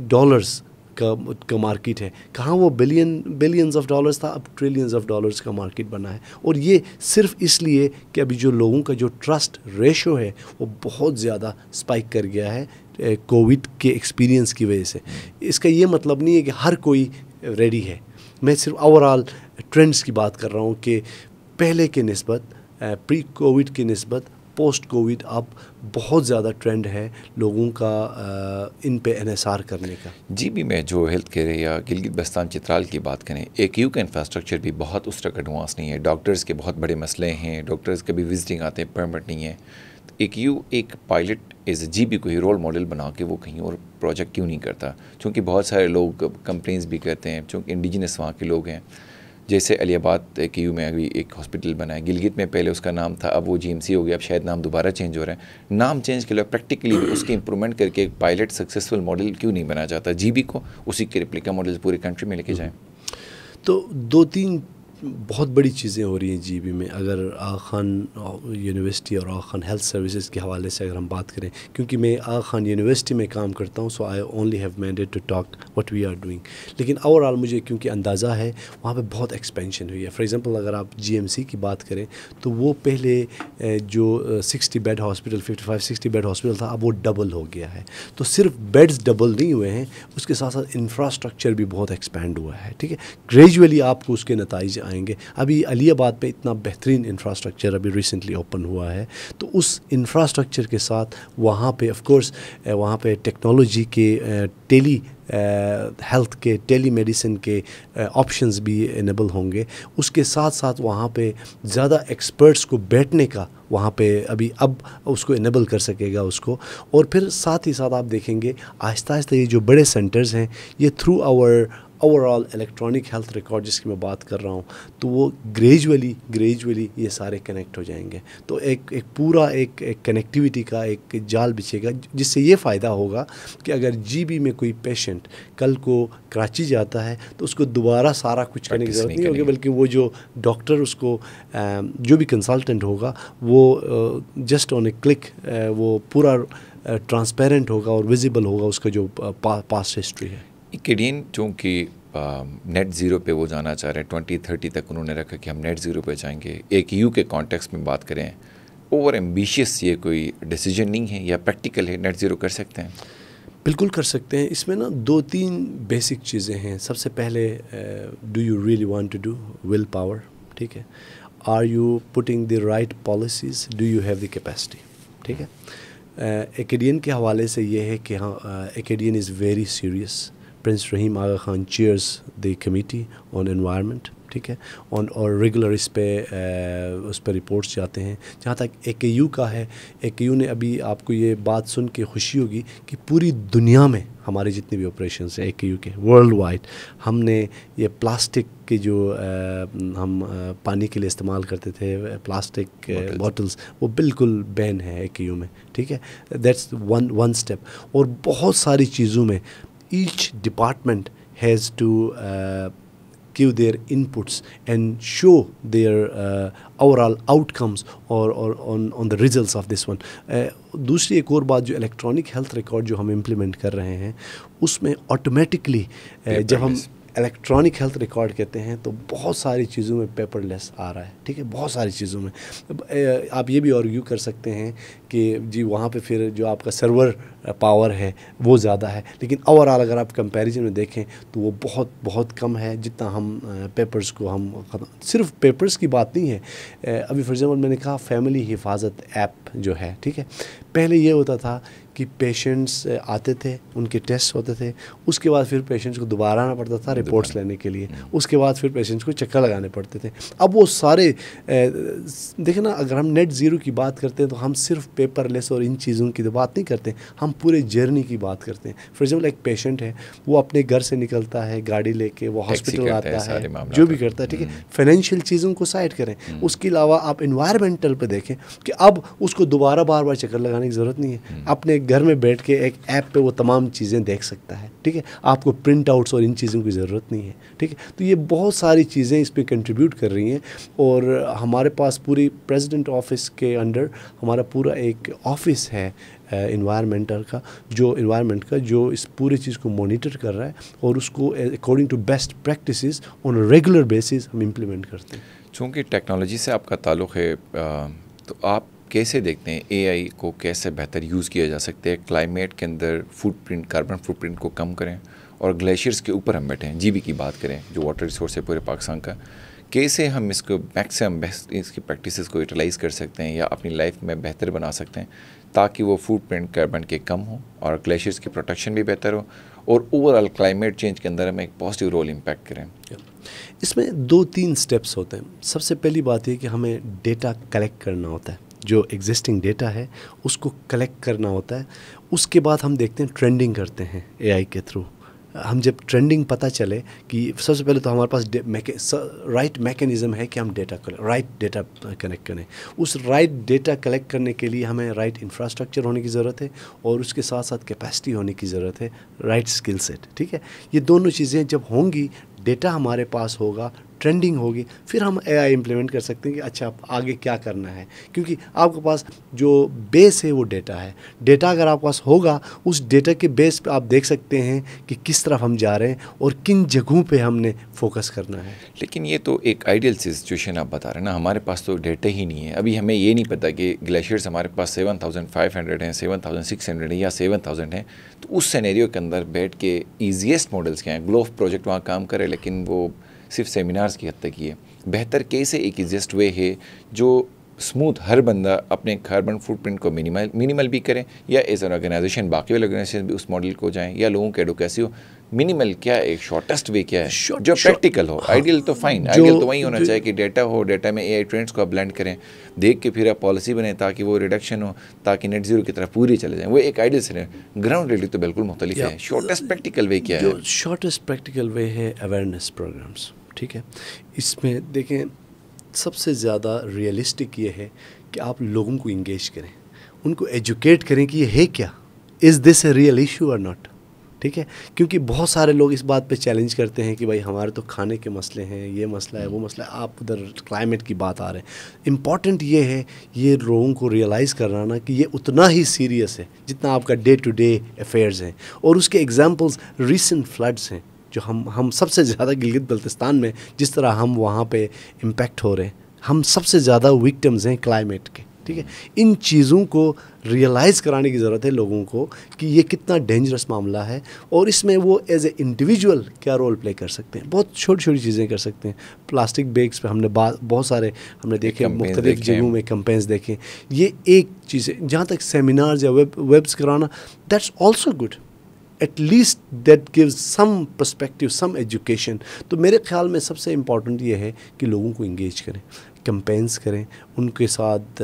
ڈالرز کا مارکیٹ ہے. کہاں وہ بلینز آف ڈالرز تھا, اب ٹریلینز آف ڈالرز کا مارکیٹ بنا ہے. اور یہ صرف اس لیے کہ ابھی جو لوگوں کا جو ٹرسٹ ریشو ہے وہ بہت زیادہ اسپائک کر گیا ہے کووڈ کے ایکسپیرینس کی وجہ سے. اس کا یہ مطلب نہیں ہے کہ ہر کوئی ریڈی ہے. میں صرف اوور آل ٹرینڈس کی بات کر رہا ہوں کہ پہلے کے نسبت, پری کووڈ کی نسبت پوسٹ کووڈ اب بہت زیادہ ٹرینڈ ہے لوگوں کا ان پہ انحصار کرنے کا. جی بھی میں جو ہیلتھ کیئر یا گلگت بلتستان چترال کی بات کریں, ایک یو کا انفراسٹرکچر بھی بہت اس طرح ایڈوانس نہیں ہے. ڈاکٹرز کے بہت بڑے مسئلے ہیں, ڈاکٹرز کبھی وزٹنگ آتے ہیں, پرمٹ نہیں ہے. ایک یو ایک pilot as a G B کو ہی رول ماڈل بنا کے وہ کہیں اور پروجیکٹ کیوں نہیں کرتا؟ چونکہ بہت سارے لوگ کمپلینس بھی کرتے ہیں, چونکہ انڈیجنس وہاں کے لوگ ہیں. جیسے علی آباد کے یو میں ابھی ایک ہاسپٹل بنا ہے, گلگت میں پہلے اس کا نام تھا, اب وہ جی ایم سی ہو گیا, اب شاید نام دوبارہ چینج ہو رہا ہے. نام چینج کے لیے پریکٹیکلی بھی اس کی امپرومنٹ کر کے ایک پائلٹ سکسیزفل ماڈل کیوں نہیں بنا جاتا؟ جی بی کو اسی کے ریپلیکا ماڈل پوری کنٹری میں لے کے جائیں. تو 2-3 بہت بڑی چیزیں ہو رہی ہیں جی بی میں. اگر آغا خان یونیورسٹی اور آغا خان ہیلتھ سروسز کے حوالے سے اگر ہم بات کریں, کیونکہ میں آغا خان یونیورسٹی میں کام کرتا ہوں, so I only have mandate to talk what we are doing. لیکن اوور آل مجھے کیونکہ اندازہ ہے وہاں پہ بہت ایکسپینشن ہوئی ہے. فار ایگزامپل اگر آپ جی ایم سی کی بات کریں تو وہ پہلے جو 60 بیڈ ہاسپٹل 55-60 بیڈ ہاسپٹل تھا, اب وہ ڈبل ہو گیا ہے. تو صرف بیڈز ڈبل نہیں ہوئے ہیں, اس کے ساتھ ساتھ انفراسٹرکچر بھی بہت ایکسپینڈ ہوا ہے, ٹھیک ہے. گریجولی آپ کو اس کے نتائج آئیں گے. ابھی علی آباد پہ اتنا بہترین انفراسٹرکچر ابھی ریسنٹلی اوپن ہوا ہے, تو اس انفراسٹرکچر کے ساتھ وہاں پہ آف کورس وہاں پہ ٹیکنالوجی کے ٹیلی ہیلتھ کے ٹیلی میڈیسن کے آپشنز بھی انیبل ہوں گے. اس کے ساتھ ساتھ وہاں پہ زیادہ ایکسپرٹس کو بیٹھنے کا وہاں پہ ابھی اب اس کو انیبل کر سکے گا اس کو. اور پھر ساتھ ہی ساتھ آپ دیکھیں گے آہستہ آہستہ یہ جو بڑے سینٹرز ہیں یہ through over all electronic health record جس کی میں بات کر رہا ہوں, تو وہ گریجولی یہ سارے کنیکٹ ہو جائیں گے. تو ایک پورا ایک کنیکٹیوٹی کا ایک جال بچھے گا, جس سے یہ فائدہ ہوگا کہ اگر جی بی میں کوئی پیشنٹ کل کو کراچی جاتا ہے تو اس کو دوبارہ سارا کچھ کرنے کی ضرورت نہیں ہوگی, بلکہ وہ جو ڈاکٹر اس کو جو بھی کنسلٹنٹ ہوگا وہ جسٹ آن اے کلک وہ پورا ٹرانسپیرنٹ ہوگا اور ویزیبل ہوگا اس کا جو پاسٹ ہسٹری ہے. کیڈین چونکہ نیٹ زیرو پہ وہ جانا چاہ رہے ہیں, 2030 تک انہوں نے رکھا کہ ہم نیٹ زیرو پہ جائیں گے. ایک یو کے کانٹیکس میں بات کریں, اوور ایمبیشیس یہ کوئی ڈیسیجن نہیں ہے یا پریکٹیکل ہے, نیٹ زیرو کر سکتے ہیں؟ بالکل کر سکتے ہیں. اس میں نا 2-3 بیسک چیزیں ہیں. سب سے پہلے do you really want to do, will power, ٹھیک ہے. Are you putting the right policies, do you have the capacity, ٹھیک ہے. ایکیڈین کے حوالے سے یہ ہے کہ ہاں AKDN is very serious. Prince Rahim Aga Khan chairs the committee on environment, ٹھیک ہے. اور ریگولر اس پہ رپورٹس جاتے ہیں. جہاں تک اے کے یو کا ہے, اے کے یو نے ابھی, آپ کو یہ بات سن کے خوشی ہوگی کہ پوری دنیا میں ہمارے جتنے بھی آپریشنس ہیں اے کے یو کے ورلڈ وائڈ, ہم نے یہ پلاسٹک کے جو ہم پانی کے لیے استعمال کرتے تھے پلاسٹک بوٹلز, وہ بالکل بین ہے اے کے یو میں, ٹھیک ہے. That's one step. اور بہت ساری چیزوں میں H department has to give their inputs and show their overall outcomes or on the results of this one. دوسری ایک اور بات, جو الیکٹرانک ہیلتھ ریکارڈ جو ہم امپلیمنٹ کر رہے ہیں, اس میں آٹومیٹکلی جب ہم الیکٹرانک ہیلتھ ریکارڈ کہتے ہیں تو بہت ساری چیزوں میں پیپر لیس آ رہا ہے, ٹھیک ہے. بہت ساری چیزوں میں آپ یہ بھی آرگیو کر سکتے ہیں کہ جی وہاں پہ پھر جو آپ کا سرور پاور ہے وہ زیادہ ہے, لیکن اوور آل اگر آپ کمپیریزن میں دیکھیں تو وہ بہت بہت کم ہے جتنا ہم پیپرز کو ہم صرف پیپرز کی بات نہیں ہے. ابھی فار ایگزامپل میں نے کہا فیملی حفاظت ایپ جو ہے, ٹھیک ہے. پہلے یہ ہوتا تھا کہ پیشنٹس آتے تھے, ان کے ٹیسٹ ہوتے تھے, اس کے بعد پھر پیشنٹس کو دوبارہ آنا پڑتا تھا رپورٹس لینے کے لیے, اس کے بعد پھر پیشنٹس کو چکر لگانے پڑتے تھے. اب وہ سارے دیکھیں نا, اگر ہم نیٹ زیرو کی بات کرتے ہیں تو ہم صرف پیپر لیس اور ان چیزوں کی تو بات نہیں کرتے, ہم پورے جرنی کی بات کرتے ہیں. فار ایگزامپل ایک پیشنٹ ہے, وہ اپنے گھر سے نکلتا ہے گاڑی لے کے, وہ ہاسپٹل آتا ہے, جو بھی کرتا ہے, ٹھیک ہے. فائنینشیل چیزوں کو سائڈ کریں, اس کے علاوہ آپ انوائرمنٹل پہ دیکھیں کہ اب اس کو دوبارہ بار بار چکر لگانے کی ضرورت نہیں ہے. اپنے گھر میں بیٹھ کے ایک ایپ پہ وہ تمام چیزیں دیکھ سکتا ہے, ٹھیک ہے. آپ کو پرنٹ آؤٹس اور ان چیزوں کی ضرورت نہیں ہے, ٹھیک ہے. تو یہ بہت ساری چیزیں اس پہ کنٹریبیوٹ کر رہی ہیں. اور ہمارے پاس پوری پریزیڈنٹ آفس کے انڈر ہمارا پورا ایک آفس ہے انوائرمنٹل کا, جو اس پورے چیز کو مانیٹر کر رہا ہے اور اس کو according to best practices on regular basis ہم امپلیمنٹ کرتے ہیں. چونکہ ٹیکنالوجی سے آپ کا تعلق ہے, تو آپ کیسے دیکھتے ہیں اے آئی کو کیسے بہتر یوز کیا جا سکتا ہے کلائمیٹ کے اندر کاربن فٹ پرنٹ کو کم کریں, اور گلیشیئرس کے اوپر ہم بیٹھے ہیں, جی بی کی بات کریں جو واٹر ریسورس ہے پورے پاکستان کا, کیسے ہم اس کو میکسیمم بیسٹ اس کی پریکٹسز کو یوٹیلائز کر سکتے ہیں یا اپنی لائف میں بہتر بنا سکتے ہیں تاکہ وہ فوٹ پرنٹ کاربن کے کم ہوں اور گلیشیئرس کی پروٹیکشن بھی بہتر ہو اور اوور آل کلائمیٹ چینج کے اندر ہم ایک پازیٹیو رول امپیکٹ کریں. اس میں 2-3 سٹیپس ہوتے ہیں. سب سے پہلی بات یہ کہ ہمیں ڈیٹا کلیکٹ کرنا ہوتا ہے, جو ایگزسٹنگ ڈیٹا ہے اس کو کلیکٹ کرنا ہوتا ہے. اس کے بعد ہم دیکھتے ہیں ٹرینڈنگ کرتے ہیں اے آئی کے تھرو. ہم جب ٹرینڈنگ پتہ چلے کہ سب سے پہلے تو ہمارے پاس رائٹ میکینزم ہے کہ ہم رائٹ ڈیٹا کنیکٹ کریں. اس رائٹ ڈیٹا کلیکٹ کرنے کے لیے ہمیں رائٹ انفراسٹرکچر ہونے کی ضرورت ہے اور اس کے ساتھ ساتھ کیپیسٹی ہونے کی ضرورت ہے, رائٹ اسکل سیٹ, ٹھیک ہے. یہ دونوں چیزیں جب ہوں گی, ڈیٹا ہمارے پاس ہوگا, ٹرینڈنگ ہوگی, پھر ہم اے آئی امپلیمنٹ کر سکتے ہیں کہ اچھا آگے کیا کرنا ہے. کیونکہ آپ کے پاس جو بیس ہے وہ ڈیٹا ہے. ڈیٹا اگر آپ کے پاس ہوگا, اس ڈیٹا کے بیس پہ آپ دیکھ سکتے ہیں کہ کس طرف ہم جا رہے ہیں اور کن جگہوں پہ ہم نے فوکس کرنا ہے. لیکن یہ تو ایک آئیڈیل سچویشن آپ بتا رہے ہیں نا, ہمارے پاس تو ڈیٹا ہی نہیں ہے. ابھی ہمیں یہ نہیں پتہ کہ گلیشیئرس ہمارے پاس 7500 ہیں, 7600 ہیں یا 7000 ہیں. تو اس سینیریو کے اندر بیٹھ کے ایزیسٹ ماڈلس کیا ہیں. گلوف پروجیکٹ وہاں کام کرے لیکن وہ صرف سیمینارز کی حد تک ہی ہے. بہتر کیسے ایک ایزیسٹ وے ہے جو اسموتھ ہر بندہ اپنے کاربن فٹ پرنٹ کو منیمل بھی کریں, یا ایز این آرگنائزیشن باقی والے آرگنائزیشن بھی اس ماڈل کو جائیں, یا لوگوں کی ایڈوکیسی ہو. منیمل کیا ایک شارٹیسٹ وے کیا ہے جو پریکٹیکل ہو. آئیڈیل تو فائن, آئیڈیل تو وہی ہونا چاہیے کہ ڈیٹا ہو, ڈیٹا میں اے آئی ٹرینڈس کو آپ بلینڈ کریں, دیکھ کے پھر آپ پالیسی بنیں تاکہ وہ ریڈکشن ہو, تاکہ نیٹ زیرو کی طرف پوری چلے جائیں. وہ ایک آئیڈیل سے گراؤنڈ ریئلٹی تو بالکل مختلف ہے. شارٹیسٹ پریکٹیکل وے کیا ہے؟ شارٹیسٹ پریکٹیکل وے ہے اویئرنیس پروگرامس, ٹھیک ہے. اس میں دیکھیں سب سے زیادہ ریئلسٹک یہ ہے کہ آپ لوگوں کو انگیج کریں, ان کو ایجوکیٹ کریں کہ یہ ہے کیا, از دس اے ریئل ایشو اور ناٹ, ٹھیک ہے. کیونکہ بہت سارے لوگ اس بات پہ چیلنج کرتے ہیں کہ بھائی ہمارے تو کھانے کے مسئلے ہیں, یہ مسئلہ ہے, وہ مسئلہ ہے, آپ ادھر کلائمیٹ کی بات آ رہے ہیں. امپورٹنٹ یہ ہے یہ لوگوں کو ریئلائز کرانا کہ یہ اتنا ہی سیریس ہے جتنا آپ کا ڈے ٹو ڈے افیئرز ہیں. اور اس کے ایگزامپلز ریسنٹ فلڈز ہیں, جو ہم سب سے زیادہ گلگت بلتستان میں جس طرح ہم وہاں پہ امپیکٹ ہو رہے ہیں، ہم سب سے زیادہ وکٹمز ہیں کلائمیٹ کے، ٹھیک ہے. ان چیزوں کو ریئلائز کرانے کی ضرورت ہے لوگوں کو کہ یہ کتنا ڈینجرس معاملہ ہے، اور اس میں وہ ایز اے انڈیویجول کیا رول پلے کر سکتے ہیں. بہت چھوٹی چھوٹی چیزیں کر سکتے ہیں. پلاسٹک بیگس پہ ہم نے بہت سارے ہم نے دیکھے، مختلف جگہوں میں کمپینز دیکھیں. یہ ایک چیز ہے. جہاں تک سیمینارز یا ویبس کرانا، that's also good. At least that gives some perspective, some education. تو میرے خیال میں سب سے امپورٹنٹ یہ ہے کہ لوگوں کو انگیج کریں، کمپینس کریں، ان کے ساتھ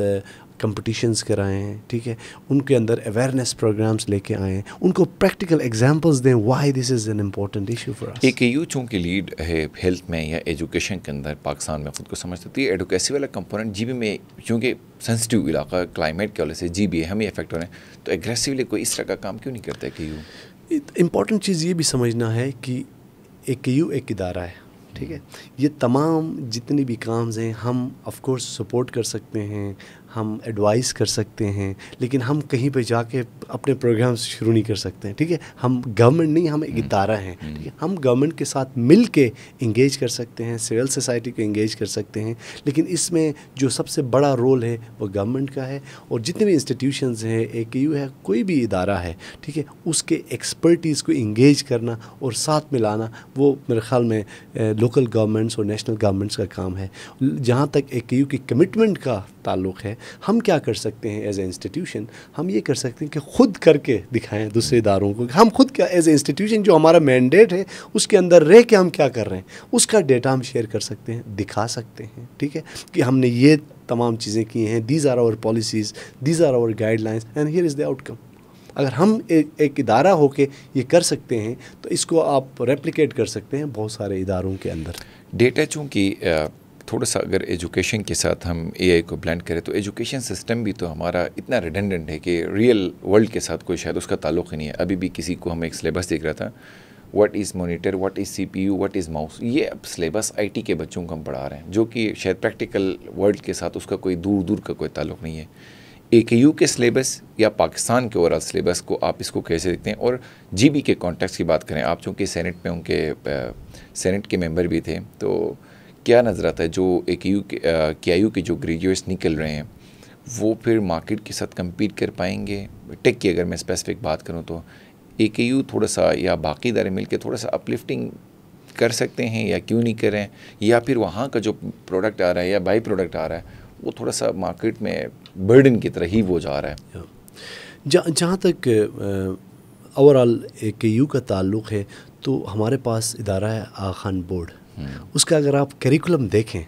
کمپٹیشنز کرائیں، ٹھیک ہے، ان کے اندر اویئرنیس پروگرامز لے کے آئیں، ان کو پریکٹیکل ایگزامپلز دیں why this is an important issue for us. AKU چونکہ لیڈ ہے ہیلتھ میں یا ایجوکیشن کے اندر پاکستان میں خود کو سمجھتی ہے، ایڈوکیسی والا کمپوننٹ جی بی میں چونکہ سینسٹیو علاقہ کلائمیٹ کے وجہ سے جی بی ہے، ہم ہی افیکٹ ہو رہے ہیں، تو ایگریسولی کوئی اس طرح کا کام کیوں نہیں کرتا ہے کہ یو؟ امپورٹنٹ چیز یہ بھی سمجھنا ہے کہ ایک یو ایک ادارہ ہے، ٹھیک ہے. یہ تمام جتنی بھی کامز ہیں ہم آف کورس سپورٹ کر سکتے ہیں، ہم ایڈوائز کر سکتے ہیں، لیکن ہم کہیں پہ جا کے اپنے پروگرامز شروع نہیں کر سکتے ہیں، ٹھیک ہے. ہم گورنمنٹ نہیں، ہم ایک ادارہ ہیں، ٹھیک ہے. ہم گورنمنٹ کے ساتھ مل کے انگیج کر سکتے ہیں، سول سوسائٹی کو انگیج کر سکتے ہیں، لیکن اس میں جو سب سے بڑا رول ہے وہ گورنمنٹ کا ہے. اور جتنے بھی انسٹیٹیوشنز ہیں، ایک یو ہے، کوئی بھی ادارہ ہے، ٹھیک ہے، اس کے ایکسپرٹیز کو انگیج کرنا اور ساتھ ملانا، وہ میرے خیال میں لوکل گورنمنٹس اور نیشنل گورنمنٹس کا کام ہے. جہاں تک ایک یو کی کمٹمنٹ کا تعلق ہے، ہم کیا کر سکتے ہیں ایز اے انسٹیٹیوشن؟ ہم یہ کر سکتے ہیں کہ خود کر کے دکھائیں دوسرے اداروں کو. ہم خود کیا ایز اے انسٹیٹیوشن، جو ہمارا مینڈیٹ ہے اس کے اندر رہ کے ہم کیا کر رہے ہیں، اس کا ڈیٹا ہم شیئر کر سکتے ہیں، دکھا سکتے ہیں، ٹھیک ہے، کہ ہم نے یہ تمام چیزیں کی ہیں. These are our policies, these are our guidelines, and here is the outcome. اگر ہم ایک ادارہ ہو کے یہ کر سکتے ہیں تو اس کو آپ ریپلیکیٹ کر سکتے ہیں بہت سارے اداروں کے اندر. ڈیٹا چونکہ تھوڑا سا اگر ایجوکیشن کے ساتھ ہم اے آئی کو بلینڈ کریں تو ایجوکیشن سسٹم بھی تو ہمارا اتنا ریڈنڈنٹ ہے کہ ریئل ورلڈ کے ساتھ کوئی شاید اس کا تعلق ہی نہیں ہے. ابھی بھی کسی کو ہم ایک سلیبس دیکھ رہا تھا، what is monitor, what is C P U, what is mouse. یہ اب سلیبس آئی ٹی کے بچوں کو ہم پڑھا رہے ہیں، جو کہ شاید پریکٹیکل ورلڈ کے ساتھ اس کا کوئی دور کا کوئی تعلق نہیں ہے. ایک یو کے سلیبس یا پاکستان کے اوور آل سلیبس کو آپ اس کو کیسے دیکھتے ہیں؟ اور جی بی کے کانٹیکس کی بات کریں، آپ چونکہ سینٹ میں ان کے سینٹ کے ممبر بھی تھے، تو کیا نظر آتا ہے جو ایک یو کے آئی یو کے جو گریجویٹس نکل رہے ہیں وہ پھر مارکیٹ کے ساتھ کمپیٹ کر پائیں گے؟ ٹیک کی اگر میں اسپیسیفک بات کروں تو ایک یو تھوڑا سا یا باقی ادارے مل کے تھوڑا سا اپلفٹنگ کر سکتے ہیں یا کیوں نہیں کریں؟ یا پھر وہاں کا جو پروڈکٹ آ رہا ہے یا بائی پروڈکٹ آ رہا ہے وہ تھوڑا سا مارکیٹ میں برڈن کی طرح ہی وہ جا رہا ہے؟ جہاں تک اوور آل ایک یو کا تعلق ہے تو ہمارے پاس ادارہ ہے آغا خان بورڈ. اس کا اگر آپ کریکولم دیکھیں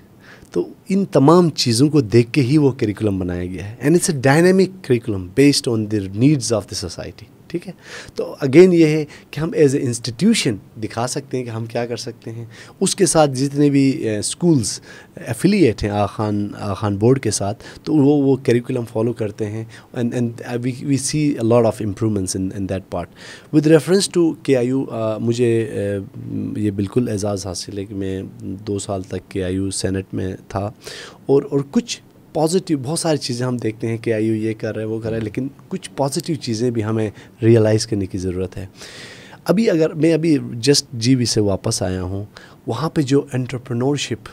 تو ان تمام چیزوں کو دیکھ کے ہی وہ کریکولم بنایا گیا ہے. And it's a dynamic curriculum based on the needs of the society. ٹھیک ہے، تو اگین یہ ہے کہ ہم ایز اے انسٹیٹیوشن دکھا سکتے ہیں کہ ہم کیا کر سکتے ہیں. اس کے ساتھ جتنے بھی اسکولز ایفیلیٹ ہیں آغا خان بورڈ کے ساتھ، تو وہ کریکولم فالو کرتے ہیں. And we see a lot of improvements in that part. With reference to K I you, مجھے یہ بالکل اعزاز حاصل ہے کہ میں 2 سال تک کے آئی یو سینٹ میں تھا، اور کچھ پازیٹیو بہت ساری چیزیں ہم دیکھتے ہیں کہ آئی یو یہ کر رہا ہے وہ کر رہا ہے، لیکن کچھ پازیٹیو چیزیں بھی ہمیں ریئلائز کرنے کی ضرورت ہے. اگر میں جسٹ جی بی سے واپس آیا ہوں، وہاں پہ جو انٹرپرینورشپ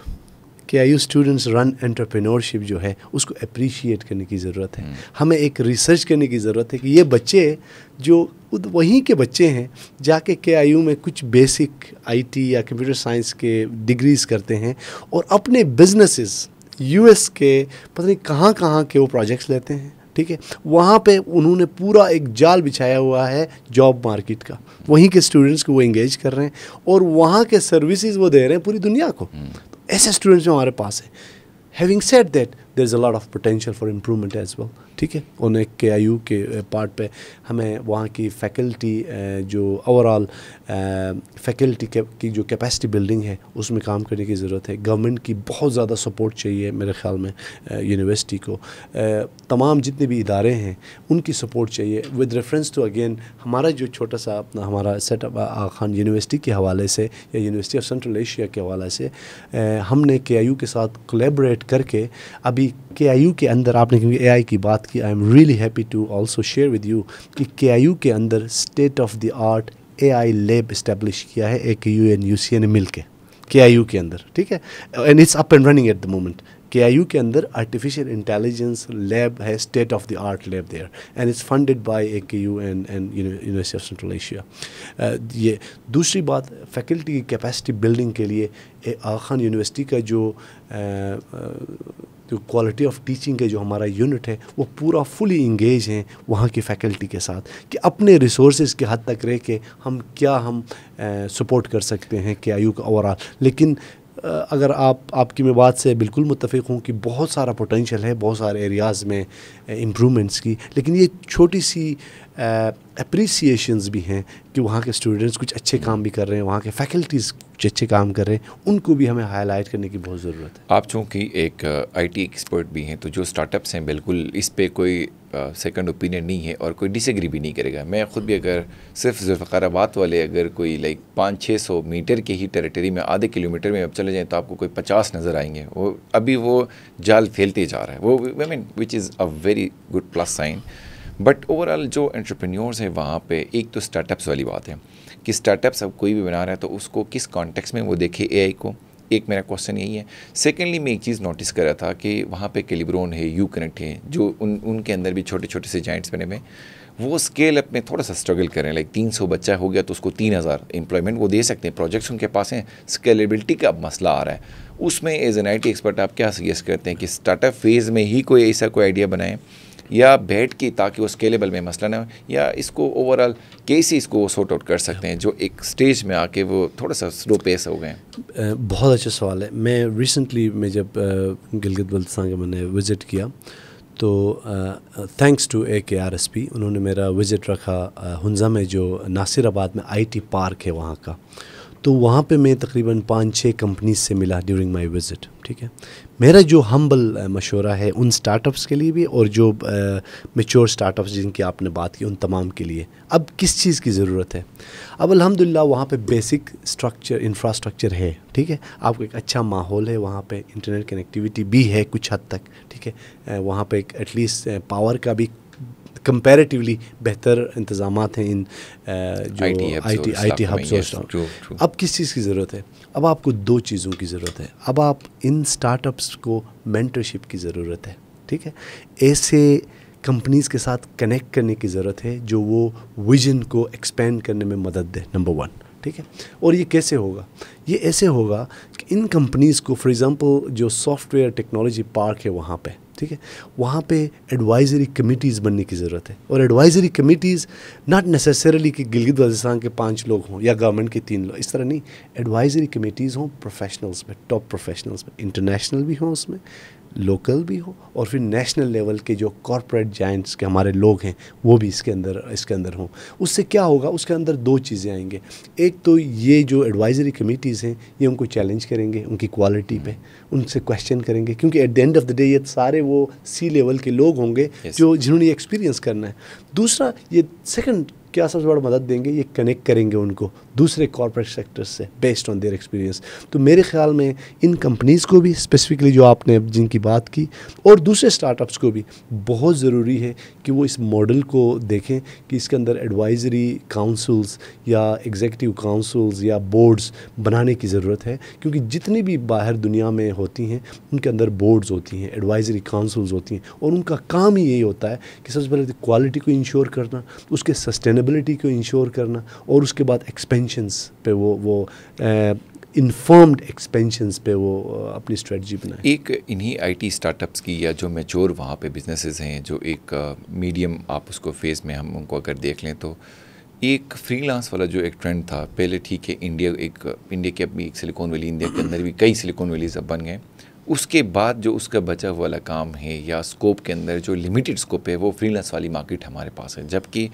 کہ آئی یو اسٹوڈنٹس رن انٹرپرینورشپ جو ہے اس کو اپریشیٹ کرنے کی ضرورت ہے. ہمیں ایک ریسرچ کرنے کی ضرورت ہے کہ یہ بچے جو وہیں کے بچے ہیں جا کے آئی یو میں کچھ بیسک آئی ٹی یا کمپیوٹر سائنس کے ڈگریز کرتے ہیں اور اپنے بزنسز یو ایس کے پتہ نہیں کہاں کے وہ پروجیکٹس لیتے ہیں. ٹھیک ہے، وہاں پہ انہوں نے پورا ایک جال بچھایا ہوا ہے جاب مارکیٹ کا. وہیں کے اسٹوڈنٹس کو وہ انگیج کر رہے ہیں اور وہاں کے سروسز وہ دے رہے ہیں پوری دنیا کو. تو ایسے اسٹوڈنٹس جو ہمارے پاس ہیں. Having said that there is a lot of potential for improvement as well. ٹھیک ہے، اور ایک کے آئی یو کے پارٹ پہ ہمیں وہاں کی فیکلٹی جو اوور آل فیکلٹی کی جو کیپیسٹی بلڈنگ ہے اس میں کام کرنے کی ضرورت ہے. گورنمنٹ کی بہت زیادہ سپورٹ چاہیے میرے خیال میں. یونیورسٹی کو تمام جتنے بھی ادارے ہیں ان کی سپورٹ چاہیے. ود ریفرنس ٹو اگین ہمارا جو چھوٹا سا اپنا ہمارا سیٹ اپ آغا خان یونیورسٹی کے حوالے سے یا یونیورسٹی آف سینٹرل ایشیا کے حوالے سے ہم نے کے آئی یو کے ساتھ کولیبریٹ کر کے ابھی کے آئی یو کے اندر، آپ نے کیونکہ اے آئی کی بات کی، I am really happy to also share with you کہ کے آئی یو کے اندر state of the art AI lab establish کیا ہے AKU and UCA نے مل کے KIU کے اندر, ٹھیک ہے, and it's up and running at the moment. KIU کے اندر آرٹیفیشیل انٹیلیجنس لیب ہے, state of the art lab there, and it's funded by AKU and university of central Asia. یہ دوسری بات, فیکلٹی کی کیپیسٹی بلڈنگ کے لیے آغا Khan university کا جو کوالٹی آف ٹیچنگ کا جو ہمارا یونٹ ہے وہ پورا فلی انگیج ہیں وہاں کی فیکلٹی کے ساتھ کہ اپنے ریسورسز کے حد تک رہ کے ہم سپورٹ کر سکتے ہیں KIU کا اوور آل. لیکن اگر آپ کی میں بات سے بالکل متفق ہوں کہ بہت سارا پوٹینشیل ہے بہت سارے ایریاز میں امپرومنٹس کی, لیکن یہ چھوٹی سی اپریسیشنز بھی ہیں کہ وہاں کے اسٹوڈنٹس کچھ اچھے کام بھی کر رہے ہیں, وہاں کے فیکلٹیز کچھ اچھے کام کر رہے ہیں, ان کو بھی ہمیں ہائی لائٹ کرنے کی بہت ضرورت ہے. آپ چونکہ ایک IT ایکسپرٹ بھی ہیں تو جو اسٹارٹ اپس ہیں بالکل اس پہ کوئی سیکنڈ اوپینین نہیں ہے اور کوئی ڈس ایگری بھی نہیں کرے گا. میں خود بھی اگر صرف ذوالفقار آباد والے اگر کوئی 500-600 میٹر کے ہی ٹیریٹری میں آدھے کلومیٹر میں اب چلے جائیں تو آپ کو کوئی 50 نظر آئیں گے. وہ ابھی وہ جال پھیلتے جا رہا ہے, وہ which is a very good plus sign. But overall جو انٹرپرینیورز ہیں وہاں پہ ایک تو اسٹارٹ اپس والی بات ہے کہ اسٹارٹ اپس اب کوئی بھی بنا رہا ہے تو اس کو کس کانٹیکس میں وہ دیکھے AI کو, ایک میرا کوشچن یہی ہے. سیکنڈلی میں ایک چیز نوٹس کر رہا تھا کہ وہاں پہ کیلیبرون ہے, یو کنیکٹ ہے, جو ان کے اندر بھی چھوٹے چھوٹے سے جائنٹس بنے ہوئے, وہ اسکیل اپ میں تھوڑا سا اسٹرگل کر رہے ہیں. 300 بچہ ہو گیا تو اس کو 3000 امپلائمنٹ وہ دے سکتے ہیں, پروجیکٹس ان کے پاس ہیں. اسکیلیبلٹی کا اب مسئلہ آ رہا ہے, اس میں ایز این IT ایکسپرٹ آپ کیا سجیسٹ کرتے ہیں کہ اسٹارٹ اپ فیز میں ہی کوئی ایسا کوئی آئیڈیا بنائیں یا بیٹھ کے تاکہ وہ اسکیلیبل میں مسئلہ نہ ہو, یا اس کو اوور آل کیسے اس کو سارٹ آؤٹ کر سکتے ہیں جو ایک سٹیج میں آ کے وہ تھوڑا سا سلو پیس ہو گئے ہیں؟ بہت اچھا سوال ہے. میں ریسنٹلی جب گلگت بلتستان کا میں نے وزٹ کیا تو تھینکس ٹو AKRSP انہوں نے میرا وزٹ رکھا ہنزا میں جو ناصر آباد میں IT پارک ہے وہاں کا. تو وہاں پہ میں تقریباً 5-6 کمپنیز سے ملا ڈیورنگ مائی وزٹ, ٹھیک ہے. میرا جو ہمبل مشورہ ہے ان سٹارٹ اپس کے لیے بھی اور جو میچور سٹارٹ اپس جن کی آپ نے بات کی ان تمام کے لیے, اب کس چیز کی ضرورت ہے؟ اب الحمدللہ وہاں پہ بیسک انفراسٹرکچر ہے, ٹھیک ہے. آپ کو ایک اچھا ماحول ہے, وہاں پہ انٹرنیٹ کنیکٹیویٹی بھی ہے کچھ حد تک, ٹھیک ہے. وہاں پہ ایٹ لیسٹ پاور کا بھی کمپیریٹیولی بہتر انتظامات ہیں ان جو IT ہبس. اب کس چیز کی ضرورت ہے؟ اب آپ کو 2 چیزوں کی ضرورت ہے. اب آپ ان سٹارٹ اپس کو مینٹرشپ کی ضرورت ہے, ٹھیک ہے. ایسے کمپنیز کے ساتھ کنیکٹ کرنے کی ضرورت ہے جو وہ ویژن کو ایکسپینڈ کرنے میں مدد دے, نمبر 1, ٹھیک ہے. اور یہ کیسے ہوگا؟ یہ ایسے ہوگا کہ ان کمپنیز کو فار ایگزامپل جو سافٹ ویئر ٹیکنالوجی پارک ہے وہاں پہ, ٹھیک ہے, وہاں پہ ایڈوائزری کمیٹیز بننے کی ضرورت ہے. اور ایڈوائزری کمیٹیز ناٹ نیسیسریلی کہ گلگت بلتستان کے 5 لوگ ہوں یا گورنمنٹ کے 3 لوگ, اس طرح نہیں. ایڈوائزری کمیٹیز ہوں پروفیشنلز میں, ٹاپ پروفیشنلز میں, انٹرنیشنل بھی ہوں اس میں, لوکل بھی ہو, اور پھر نیشنل لیول کے جو کارپوریٹ جائنٹس کے ہمارے لوگ ہیں وہ بھی اس کے اندر ہوں. اس سے کیا ہوگا؟ اس کے اندر 2 چیزیں آئیں گے. ایک تو یہ جو ایڈوائزری کمیٹیز ہیں یہ ان کو چیلنج کریں گے ان کی کوالٹی پہ, ان سے کویشچن کریں گے, کیونکہ at the end of the day یہ سارے وہ سی لیول کے لوگ ہوں گے جنہوں نے یہ ایکسپیرینس کرنا ہے. دوسرا یہ سیکنڈ کیا سب سے بڑا مدد دیں گے, یہ کنیکٹ کریں گے ان کو دوسرے کارپوریٹ سیکٹر سے بیسڈ آن دیئر ایکسپیرینس. تو میرے خیال میں ان کمپنیز کو بھی اسپیسیفکلی جو آپ نے جن کی بات کی اور دوسرے اسٹارٹ اپس کو بھی بہت ضروری ہے کہ وہ اس ماڈل کو دیکھیں کہ اس کے اندر ایڈوائزری کاؤنسلز یا ایگزیکٹو کاؤنسلز یا بورڈز بنانے کی ضرورت ہے. کیونکہ جتنی بھی باہر دنیا میں ہوتی ہیں ان کے اندر بورڈز ہوتی ہیں, ایڈوائزری کاؤنسلز ہوتی ہیں, اور ان کا کام ہی یہی ہوتا ہے کہ سب سے پہلے کوالٹی کو انشور کرنا, اس کے سسٹینیبلٹی کو انشور کرنا, اور اس کے بعد ایکسپینشنز پہ وہ انفارمڈ ایکسپینشنز پہ وہ اپنی اسٹریٹجی بنائیں. ایک انہی IT اسٹارٹ اپس کی یا جو میچور وہاں پہ بزنسز ہیں جو ایک میڈیم آپ اس کو فیز میں ہم ان کو اگر دیکھ لیں تو ایک فری لانس والا جو ایک ٹرینڈ تھا پہلے, ٹھیک ہے, انڈیا کے اپنی ایک سلیکون ویلی, انڈیا کے اندر بھی کئی سلیکون ویلیز اب بن گئے. اس کے بعد جو اس کا بچا ہوا والا کام ہے یا اسکوپ کے اندر جو لمیٹڈ اسکوپ ہے وہ فری لانس والی مارکیٹ ہمارے پاس ہے. جبکہ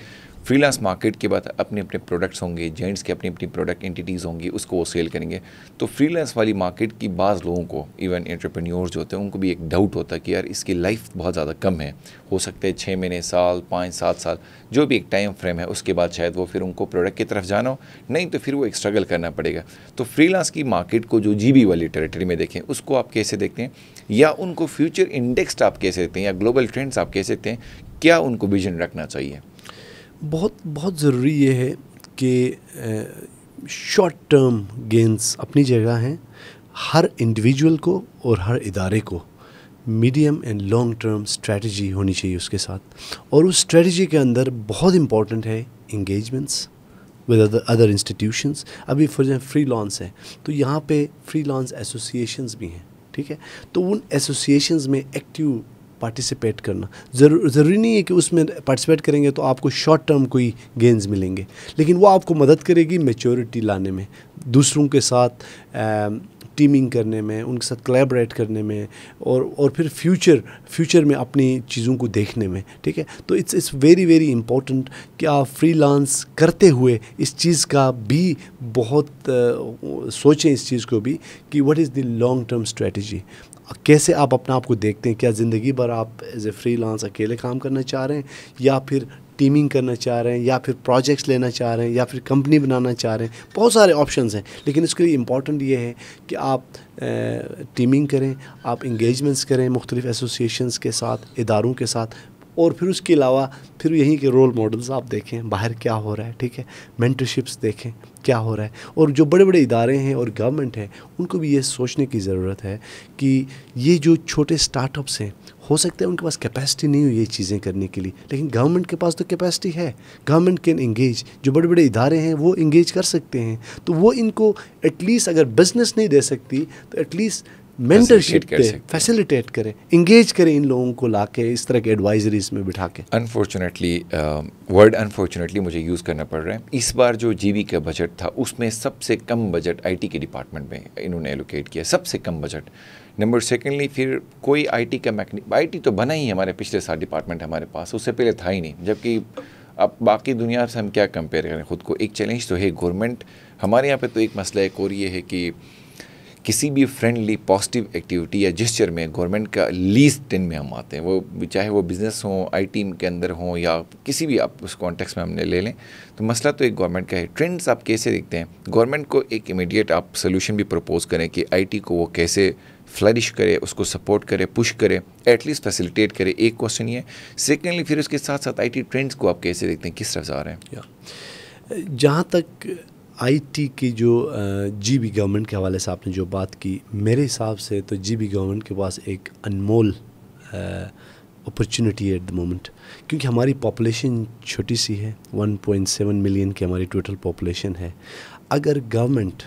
فری لانس مارکیٹ کے بعد اپنے اپنے پروڈکٹس ہوں گے, جینٹس کے اپنی اپنی پروڈکٹ انٹیٹیز ہوں گی, اس کو وہ سیل کریں گے. تو فری لانس والی مارکیٹ کی بعض لوگوں کو, ایون انٹرپرینیورز جو ہوتے ہیں, ان کو بھی ایک ڈاؤٹ ہوتا ہے کہ یار اس کی لائف بہت زیادہ کم ہے, ہو سکتا ہے 6 مہینے, سال, 5, 7 سال, جو بھی ایک ٹائم فریم ہے, اس کے بعد شاید وہ پھر ان کو پروڈکٹ کی طرف جانا ہو, نہیں تو پھر وہ ایک اسٹرگل کرنا پڑے گا. تو فری لانس کی مارکیٹ کو جو GB والی ٹیریٹری میں دیکھیں اس کو آپ کیسے دیکھتے ہیں, یا ان کو فیوچر انڈیکسڈ آپ کیسے دیکھتے ہیں, یا گلوبل ٹرینڈس آپ کیسے دیکھتے ہیں, کیا ان کو ویژن رکھنا چاہیے؟ بہت ضروری یہ ہے کہ شارٹ ٹرم گینز اپنی جگہ ہیں، ہر انڈیویجول کو اور ہر ادارے کو medium and long term strategy ہونی چاہیے اس کے ساتھ، اور اس اسٹریٹجی کے اندر بہت امپورٹنٹ ہے انگیجمنٹس ود ادر انسٹیٹیوشنس. ابھی فار ایگزامپل فری لانس ہے، تو یہاں پہ فری لانس ایسوسیشنز بھی ہیں، ٹھیک ہے، تو ان ایسوسیشنز میں ایکٹیو پارٹیسپیٹ کرنا ضروری نہیں ہے کہ اس میں پارٹیسپیٹ کریں گے تو آپ کو شارٹ ٹرم کوئی گینز ملیں گے، لیکن وہ آپ کو مدد کرے گی میچورٹی لانے میں، دوسروں کے ساتھ ٹیمنگ کرنے میں، ان کے ساتھ کولیبریٹ کرنے میں، اور پھر فیوچر میں اپنی چیزوں کو دیکھنے میں، ٹھیک ہے. تو اٹس ویری ویری امپورٹنٹ کہ آپ فری لانس کرتے ہوئے اس چیز کا بھی بہت سوچیں، اس چیز کو بھی کہ what is the long term strategy, کیسے آپ اپنا آپ کو دیکھتے ہیں، کیا زندگی بھر آپ ایز اے فری لانس اکیلے کام کرنا چاہ رہے ہیں، یا پھر ٹیمنگ کرنا چاہ رہے ہیں، یا پھر پروجیکٹس لینا چاہ رہے ہیں، یا پھر کمپنی بنانا چاہ رہے ہیں. بہت سارے آپشنز ہیں، لیکن اس کے لیے امپورٹنٹ یہ ہے کہ آپ ٹیمنگ کریں، آپ انگیجمنٹس کریں مختلف ایسوسیشنز کے ساتھ، اداروں کے ساتھ، اور پھر اس کے علاوہ پھر یہیں کے رول ماڈلز آپ دیکھیں باہر کیا ہو رہا ہے، ٹھیک ہے، مینٹرشپس دیکھیں کیا ہو رہا ہے. اور جو بڑے بڑے ادارے ہیں اور گورنمنٹ ہے، ان کو بھی یہ سوچنے کی ضرورت ہے کہ یہ جو چھوٹے اسٹارٹ اپس ہیں، ہو سکتا ہے ان کے پاس کیپیسٹی نہیں ہوئی یہ چیزیں کرنے کے لیے، لیکن گورنمنٹ کے پاس تو کیپیسٹی ہے. گورنمنٹ کین انگیج، جو بڑے بڑے ادارے ہیں وہ انگیج کر سکتے ہیں، تو وہ ان کو ایٹ لیسٹ اگر بزنس نہیں دے سکتی تو ایٹ لیسٹ مینٹرشپ پہ فیسیلیٹیٹ کریں، انگیج کریں ان لوگوں کو لا کے اس طرح کے ایڈوائزریز میں بٹھا کے. انفارچونیٹلی ورڈ انفارچونیٹلی مجھے یوز کرنا پڑ رہا ہے. اس بار جو جی بی کا بجٹ تھا اس میں سب سے کم بجٹ آئی ٹی کے ڈپارٹمنٹ میں انہوں نے ایلوکیٹ کیا، سب سے کم بجٹ. نمبر سیکنڈلی پھر کوئی آئی ٹی کا آئی ٹی تو بنا ہی ہمارے پچھلے سال ڈپارٹمنٹ ہمارے پاس، اس سے پہلے تھا ہی نہیں. جبکہ اب باقی دنیا سے ہم کیا کمپیئر کریں خود کو، ایک چیلنج تو ہے گورنمنٹ. ہمارے یہاں پہ تو ایک مسئلہ ایک اور یہ ہے کہ کسی بھی فرینڈلی پازیٹیو ایکٹیویٹی یا جسچر میں گورنمنٹ کا لیسٹ 10 میں ہم آتے ہیں، وہ چاہے وہ بزنس ہوں، آئی ٹی کے اندر ہوں، یا کسی بھی آپ اس کانٹیکس میں ہم نے لے لیں. تو مسئلہ تو ایک گورنمنٹ کا ہے. ٹرینڈس آپ کیسے دیکھتے ہیں؟ گورنمنٹ کو ایک امیڈیٹ آپ سولوشن بھی پروپوز کریں کہ آئی ٹی کو وہ کیسے فلرش کرے، اس کو سپورٹ کرے، پش کرے، ایٹ لیسٹ فیسیلیٹیٹ کرے. ایک کوشچن یہ ہے. سیکنڈلی پھر اس کے ساتھ ساتھ آئی ٹی ٹرینڈس کو آپ کیسے دیکھتے ہیں، کس طرف جا رہے ہیں؟ جہاں تک آئی ٹی کی جو جی بی گورنمنٹ کے حوالے سے آپ نے جو بات کی، میرے حساب سے تو جی بی گورنمنٹ کے پاس ایک انمول اپرچونٹی ہے ایٹ دا مومنٹ، کیونکہ ہماری پاپولیشن چھوٹی سی ہے، 1.7 ملین کی ہماری ٹوٹل پاپولیشن ہے. اگر گورنمنٹ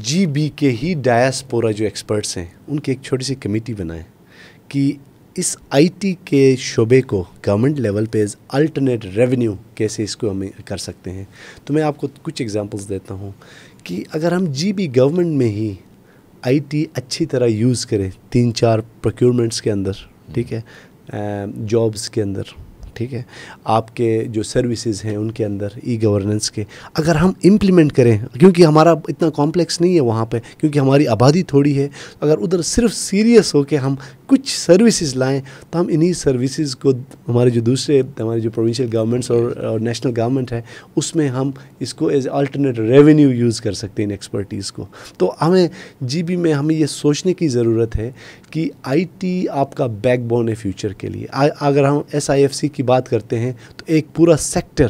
جی بی کے ہی ڈایاسپورا جو ایکسپرٹس ہیں ان کی ایک چھوٹی سی کمیٹی بنائیں کہ اس آئی ٹی کے شعبے کو گورنمنٹ لیول پہ ایز الٹرنیٹ ریونیو کیسے اس کو ہم کر سکتے ہیں. تو میں آپ کو کچھ ایگزامپلس دیتا ہوں کہ اگر ہم جی بی گورنمنٹ میں ہی آئی ٹی اچھی طرح یوز کریں 3-4 پروکیورمنٹس کے اندر، ٹھیک ہے، جابس کے اندر، ٹھیک ہے، آپ کے جو سروسز ہیں ان کے اندر، ای گورننس کے اگر ہم امپلیمنٹ کریں، کیونکہ ہمارا اتنا کمپلیکس نہیں ہے وہاں پہ، کیونکہ ہماری آبادی تھوڑی ہے، اگر ادھر صرف سیریس ہو کے ہم کچھ سروسز لائیں تو ہم انہی سروسز کو ہمارے جو دوسرے ہمارے جو پروونشل گورنمنٹس اور نیشنل گورنمنٹ ہے اس میں ہم اس کو ایز الٹرنیٹ ریونیو یوز کر سکتے ہیں ان ایکسپرٹیز کو. تو ہمیں جی بی میں ہمیں یہ سوچنے کی ضرورت ہے کہ آئی ٹی آپ کا بیک بون ہے فیوچر کے لیے. اگر ہم ایس آئی ایف سی کی بات کرتے ہیں تو ایک پورا سیکٹر،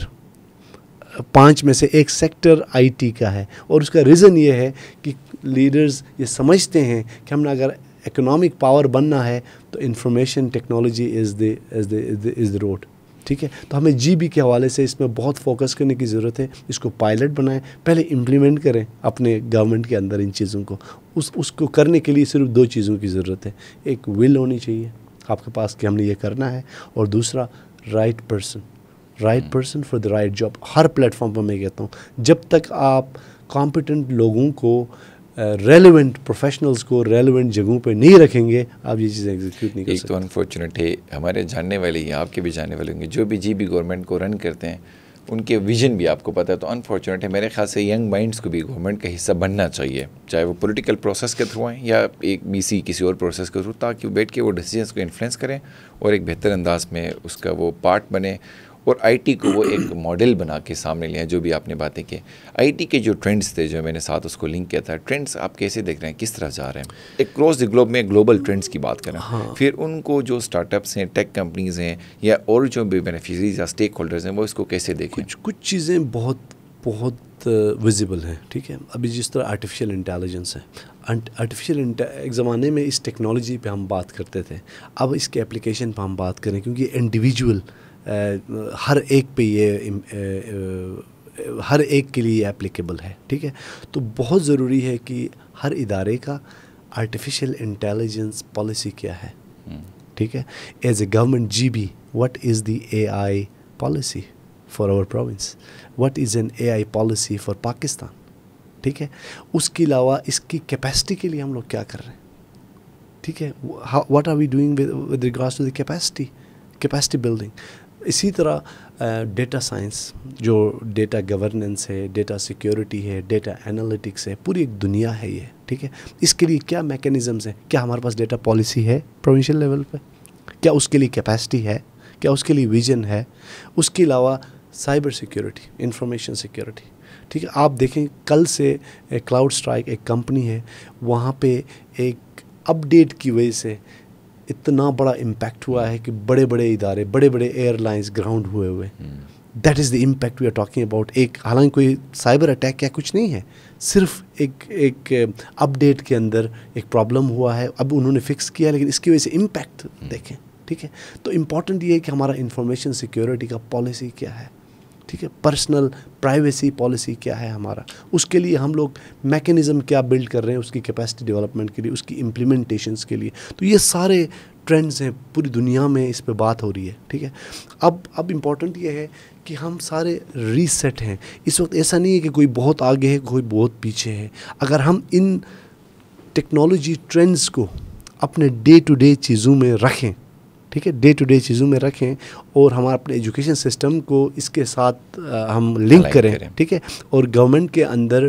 5 میں سے ایک سیکٹر آئی ٹی کا ہے، اور اس کا ریزن یہ ہے کہ لیڈرز یہ سمجھتے ہیں کہ ہم نے اگر اکنامک پاور بننا ہے تو information technology is the road, ٹھیک ہے. تو ہمیں جی بی کے حوالے سے اس میں بہت فوکس کرنے کی ضرورت ہے. اس کو پائلٹ بنائیں، پہلے امپلیمنٹ کریں اپنے گورنمنٹ کے اندر ان چیزوں کو. اس کو کرنے کے لیے صرف 2 چیزوں کی ضرورت ہے. ایک ول ہونی چاہیے آپ کے پاس کہ ہم نے یہ کرنا ہے، اور دوسرا right person for the right job. ہر پلیٹ فارم پر میں کہتا ہوں جب تک آپ کمپیٹنٹ لوگوں کو، ریلیونٹ پروفیشنلز کو ریلیونٹ جگہوں پہ نہیں رکھیں گے، آپ یہ چیزیں ایگزیکیوٹ نہیں کر سکتے. ایک تو انفارچونیٹ ہے، ہمارے جاننے والے ہیں، آپ کے بھی جاننے والے ہوں گے، جو بھی جی بی گورنمنٹ کو رن کرتے ہیں ان کے ویژن بھی آپ کو پتہ ہے. تو انفارچونیٹ ہے، میرے خیال سے ینگ مائنڈس کو بھی گورنمنٹ کا حصہ بننا چاہیے، چاہے وہ پولیٹیکل پروسیس کے تھرو ہیں یا ایک BC کسی اور پروسیس کے تھرو، تاکہ وہ بیٹھ کے وہ ڈیسیجنس کو انفلوئنس کریں اور ایک بہتر انداز میں اس کا وہ پارٹ بنے. اور آئی ٹی کو وہ ایک ماڈل بنا کے سامنے لیا. جو بھی آپ نے باتیں کی, آئی ٹی کے جو ٹرینڈس تھے جو میں نے ساتھ اس کو لنک کیا تھا, ٹرینڈس آپ کیسے دیکھ رہے ہیں, کس طرح جا رہے ہیں؟ ایک کراس دی گلوب میں گلوبل ٹرینڈس کی بات کریں, پھر ان کو جو اسٹارٹ اپس ہیں, ٹیک کمپنیز ہیں, یا اور جو بھی بینیفیشریز یا اسٹیک ہولڈرز ہیں, وہ اس کو کیسے دیکھیں؟ کچھ چیزیں بہت ویزیبل ہیں, ٹھیک ہے. ابھی جس طرح آرٹیفیشیل انٹیلیجنس ہے, ایک زمانے میں اس ٹیکنالوجی پہ ہم بات کرتے تھے, اب اس کے اپلیکیشن پہ ہم بات کریں, کیونکہ انڈیویجول ہر ایک پہ ہر ایک کے لیے اپلیکیبل ہے, ٹھیک ہے. تو بہت ضروری ہے کہ ہر ادارے کا آرٹیفیشیل انٹیلیجنس پالیسی کیا ہے, ٹھیک ہے. As a government G B, what is the A I policy for our province, what is an A I policy for Pakistan, ٹھیک ہے. اس کے علاوہ اس کی کیپیسٹی کے لیے ہم لوگ کیا کر رہے ہیں, ٹھیک ہے. What are we doing with regards to the capacity building. اسی طرح ڈیٹا سائنس, جو ڈیٹا گورننس ہے, ڈیٹا سیکیورٹی ہے, ڈیٹا انالیٹکس ہے, پوری ایک دنیا ہے یہ, ٹھیک ہے. اس کے لیے کیا میکینزمز ہیں, کیا ہمارے پاس ڈیٹا پالیسی ہے پروونشل لیول پہ, کیا اس کے لیے کیپیسٹی ہے, کیا اس کے لیے ویژن ہے. اس کے علاوہ سائبر سیکیورٹی, انفارمیشن سیکیورٹی, ٹھیک ہے. آپ دیکھیں کل سے کلاؤڈ اسٹرائک ایک کمپنی ہے, وہاں پہ ایک اپ ڈیٹ کی وجہ سے اتنا بڑا امپیکٹ ہوا ہے کہ بڑے بڑے ادارے, بڑے بڑے ایئر لائنس گراؤنڈ ہوئے. That is the impact we are talking about. ایک حالانکہ کوئی سائبر اٹیک یا کچھ نہیں ہے, صرف ایک اپ ڈیٹ کے اندر ایک پرابلم ہوا ہے, اب انہوں نے فکس کیا, لیکن اس کی وجہ سے امپیکٹ دیکھیں, ٹھیک ہے. تو امپورٹنٹ یہ ہے کہ ہمارا انفارمیشن سیکیورٹی کا پالیسی کیا ہے, ٹھیک ہے. پرسنل پرائیویسی پالیسی کیا ہے ہمارا, اس کے لیے ہم لوگ میکینزم کیا بلڈ کر رہے ہیں, اس کی کیپیسٹی ڈیولپمنٹ کے لیے, اس کی امپلیمنٹیشنس کے لیے. تو یہ سارے ٹرینڈز ہیں, پوری دنیا میں اس پہ بات ہو رہی ہے, ٹھیک ہے. اب امپورٹنٹ یہ ہے کہ ہم سارے ریسیٹ ہیں اس وقت. ایسا نہیں ہے کہ کوئی بہت آگے ہے, کوئی بہت پیچھے ہے. اگر ہم ان ٹیکنالوجی ٹرینڈز کو اپنے ڈے ٹو ڈے چیزوں میں رکھیں, ٹھیک ہے, ڈے ٹو ڈے چیزوں میں رکھیں, اور ہمارا اپنے ایجوکیشن سسٹم کو اس کے ساتھ ہم لنک کریں, ٹھیک ہے, اور گورنمنٹ کے اندر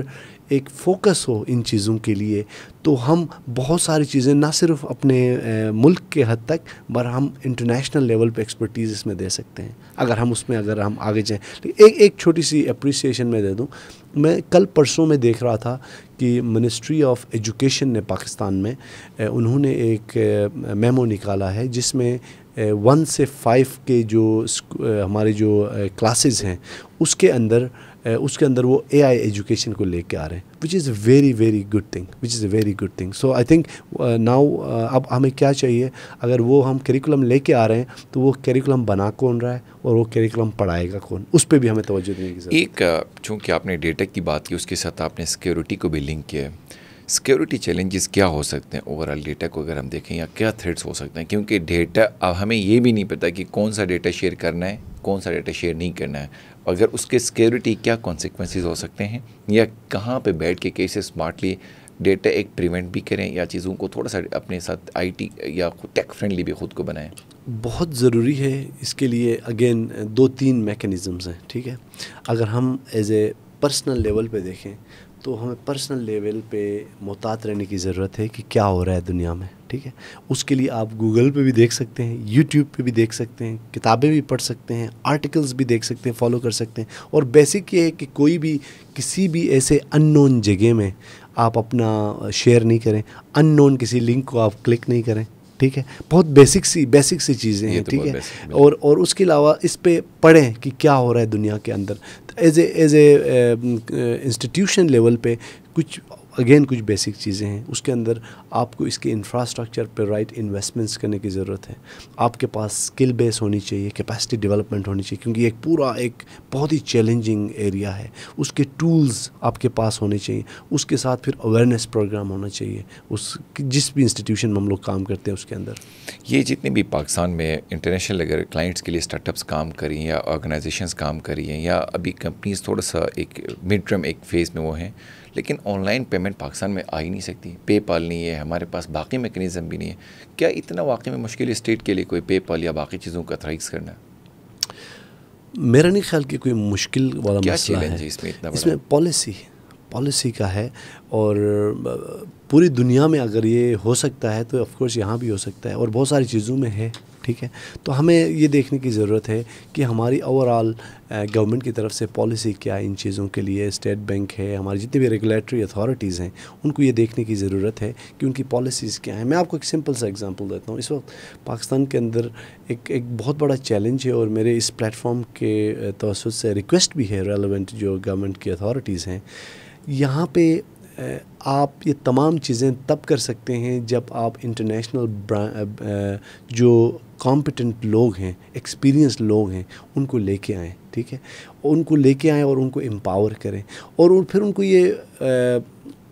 ایک فوکس ہو ان چیزوں کے لیے, تو ہم بہت ساری چیزیں نہ صرف اپنے ملک کے حد تک, بر ہم انٹرنیشنل لیول پہ ایکسپرٹیز اس میں دے سکتے ہیں, اگر ہم آگے جائیں. ایک چھوٹی سی اپریسیشن میں دے دوں. میں کل پرسوں میں دیکھ رہا تھا کہ منسٹری آف ایجوکیشن نے پاکستان میں انہوں نے ایک میمو نکالا ہے, جس میں 1 سے 5 کے جو ہمارے جو کلاسز ہیں, اس کے اندر وہ اے آئی ایجوکیشن کو لے کے آ رہے ہیں, which is a very good thing. So I think now اب ہمیں کیا چاہیے, اگر وہ ہم کریکولم لے کے آ رہے ہیں, تو وہ کریکولم بنا کون رہا ہے اور وہ کریکولم پڑھائے گا کون, اس پہ بھی ہمیں توجہ دینے کی ضرورت ہے. ایک چونکہ آپ نے ڈیٹا کی بات کی, اس کے ساتھ آپ نے سیکیورٹی کو بھی لنک کیا ہے. سیکیورٹی چیلنجز کیا ہو سکتے ہیں اوور آل ڈیٹا کو اگر ہم دیکھیں, یا کیا تھریٹس ہو سکتے ہیں؟ کیونکہ ڈیٹا اب ہمیں یہ بھی نہیں پتہ کہ کون سا ڈیٹا شیئر کرنا ہے, کون سا ڈیٹا شیئر نہیں کرنا ہے, اگر اس کے سیکیورٹی کیا کانسیکوینسز ہو سکتے ہیں, یا کہاں پہ بیٹھ کے کیسے اسمارٹلی ڈیٹا ایک پریونٹ بھی کریں, یا چیزوں کو تھوڑا سا اپنے ساتھ آئی ٹی یا ٹیک فرینڈلی بھی خود کو بنائیں. بہت ضروری ہے. اس کے لیے اگین 2-3 میکینزمز ہیں, ٹھیک ہے. اگر ہم ایز اے پرسنل لیول پہ دیکھیں, تو ہمیں پرسنل لیول پہ محتاط رہنے کی ضرورت ہے کہ کیا ہو رہا ہے دنیا میں, ٹھیک ہے. اس کے لیے آپ گوگل پہ بھی دیکھ سکتے ہیں, یوٹیوب پہ بھی دیکھ سکتے ہیں, کتابیں بھی پڑھ سکتے ہیں, آرٹیکلز بھی دیکھ سکتے ہیں, فالو کر سکتے ہیں. اور بیسک یہ ہے کہ کوئی بھی کسی بھی ایسے ان نون جگہ میں آپ اپنا شیئر نہیں کریں, ان نون کسی لنک کو آپ کلک نہیں کریں, ٹھیک ہے. بہت بیسک سی چیزیں ہیں, ٹھیک ہے. اور اس کے علاوہ اس پہ پڑھیں کہ کیا ہو رہا ہے دنیا کے اندر. ایز اے انسٹیٹیوشن لیول پہ کچھ بیسک چیزیں ہیں. اس کے اندر آپ کو اس کے انفراسٹرکچر پہ رائٹ انویسٹمنٹس کرنے کی ضرورت ہے. آپ کے پاس اسکل بیس ہونی چاہیے, کیپیسٹی ڈیولپمنٹ ہونی چاہیے, کیونکہ ایک بہت ہی چیلنجنگ ایریا ہے. اس کے ٹولز آپ کے پاس ہونے چاہیے. اس کے ساتھ پھر اویئرنیس پروگرام ہونا چاہیے جس بھی انسٹیٹیوشن میں ہم لوگ کام کرتے ہیں اس کے اندر. یہ جتنے بھی پاکستان میں انٹرنیشنل اگر کلائنٹس کے لیے اسٹارٹ اپس کام کری ہیں, یا آرگنائزیشنز کام کری ہیں, یا ابھی کمپنیز تھوڑا سا ایک مڈ ٹرم ایک فیز میں وہ ہیں, لیکن آن لائن پیمنٹ پاکستان میں آ ہی نہیں سکتی. پے پال نہیں ہے, ہمارے پاس باقی میکینزم بھی نہیں ہے. کیا اتنا واقعی میں مشکل اسٹیٹ کے لیے کوئی پے پال یا باقی چیزوں کا تھرائز کرنا ہے؟ میرا نہیں خیال کہ کوئی مشکل والا مسئلہ ہے. اس میں پالیسی کا ہے, اور پوری دنیا میں اگر یہ ہو سکتا ہے تو آف کورس یہاں بھی ہو سکتا ہے, اور بہت ساری چیزوں میں ہے, ٹھیک ہے. تو ہمیں یہ دیکھنے کی ضرورت ہے کہ ہماری اوور آل گورنمنٹ کی طرف سے پالیسی کیا ہے ان چیزوں کے لیے. اسٹیٹ بینک ہے, ہماری جتنی بھی ریگولیٹری اتھارٹیز ہیں, ان کو یہ دیکھنے کی ضرورت ہے کہ ان کی پالیسیز کیا ہیں. میں آپ کو ایک سمپل سا ایگزامپل دیتا ہوں. اس وقت پاکستان کے اندر ایک بہت بڑا چیلنج ہے, اور میرے اس پلیٹ فارم کے توسط سے ریکویسٹ بھی ہے ریلیونٹ جو گورنمنٹ کی اتھارٹیز ہیں. یہاں پہ آپ یہ تمام چیزیں تب کر سکتے ہیں جب آپ انٹرنیشنل جو کمپیٹنٹ لوگ ہیں, ایکسپیرینس لوگ ہیں, ان کو لے کے آئیں. ٹھیک ہے, ان کو لے کے آئیں اور ان کو امپاور کریں, اور پھر ان کو یہ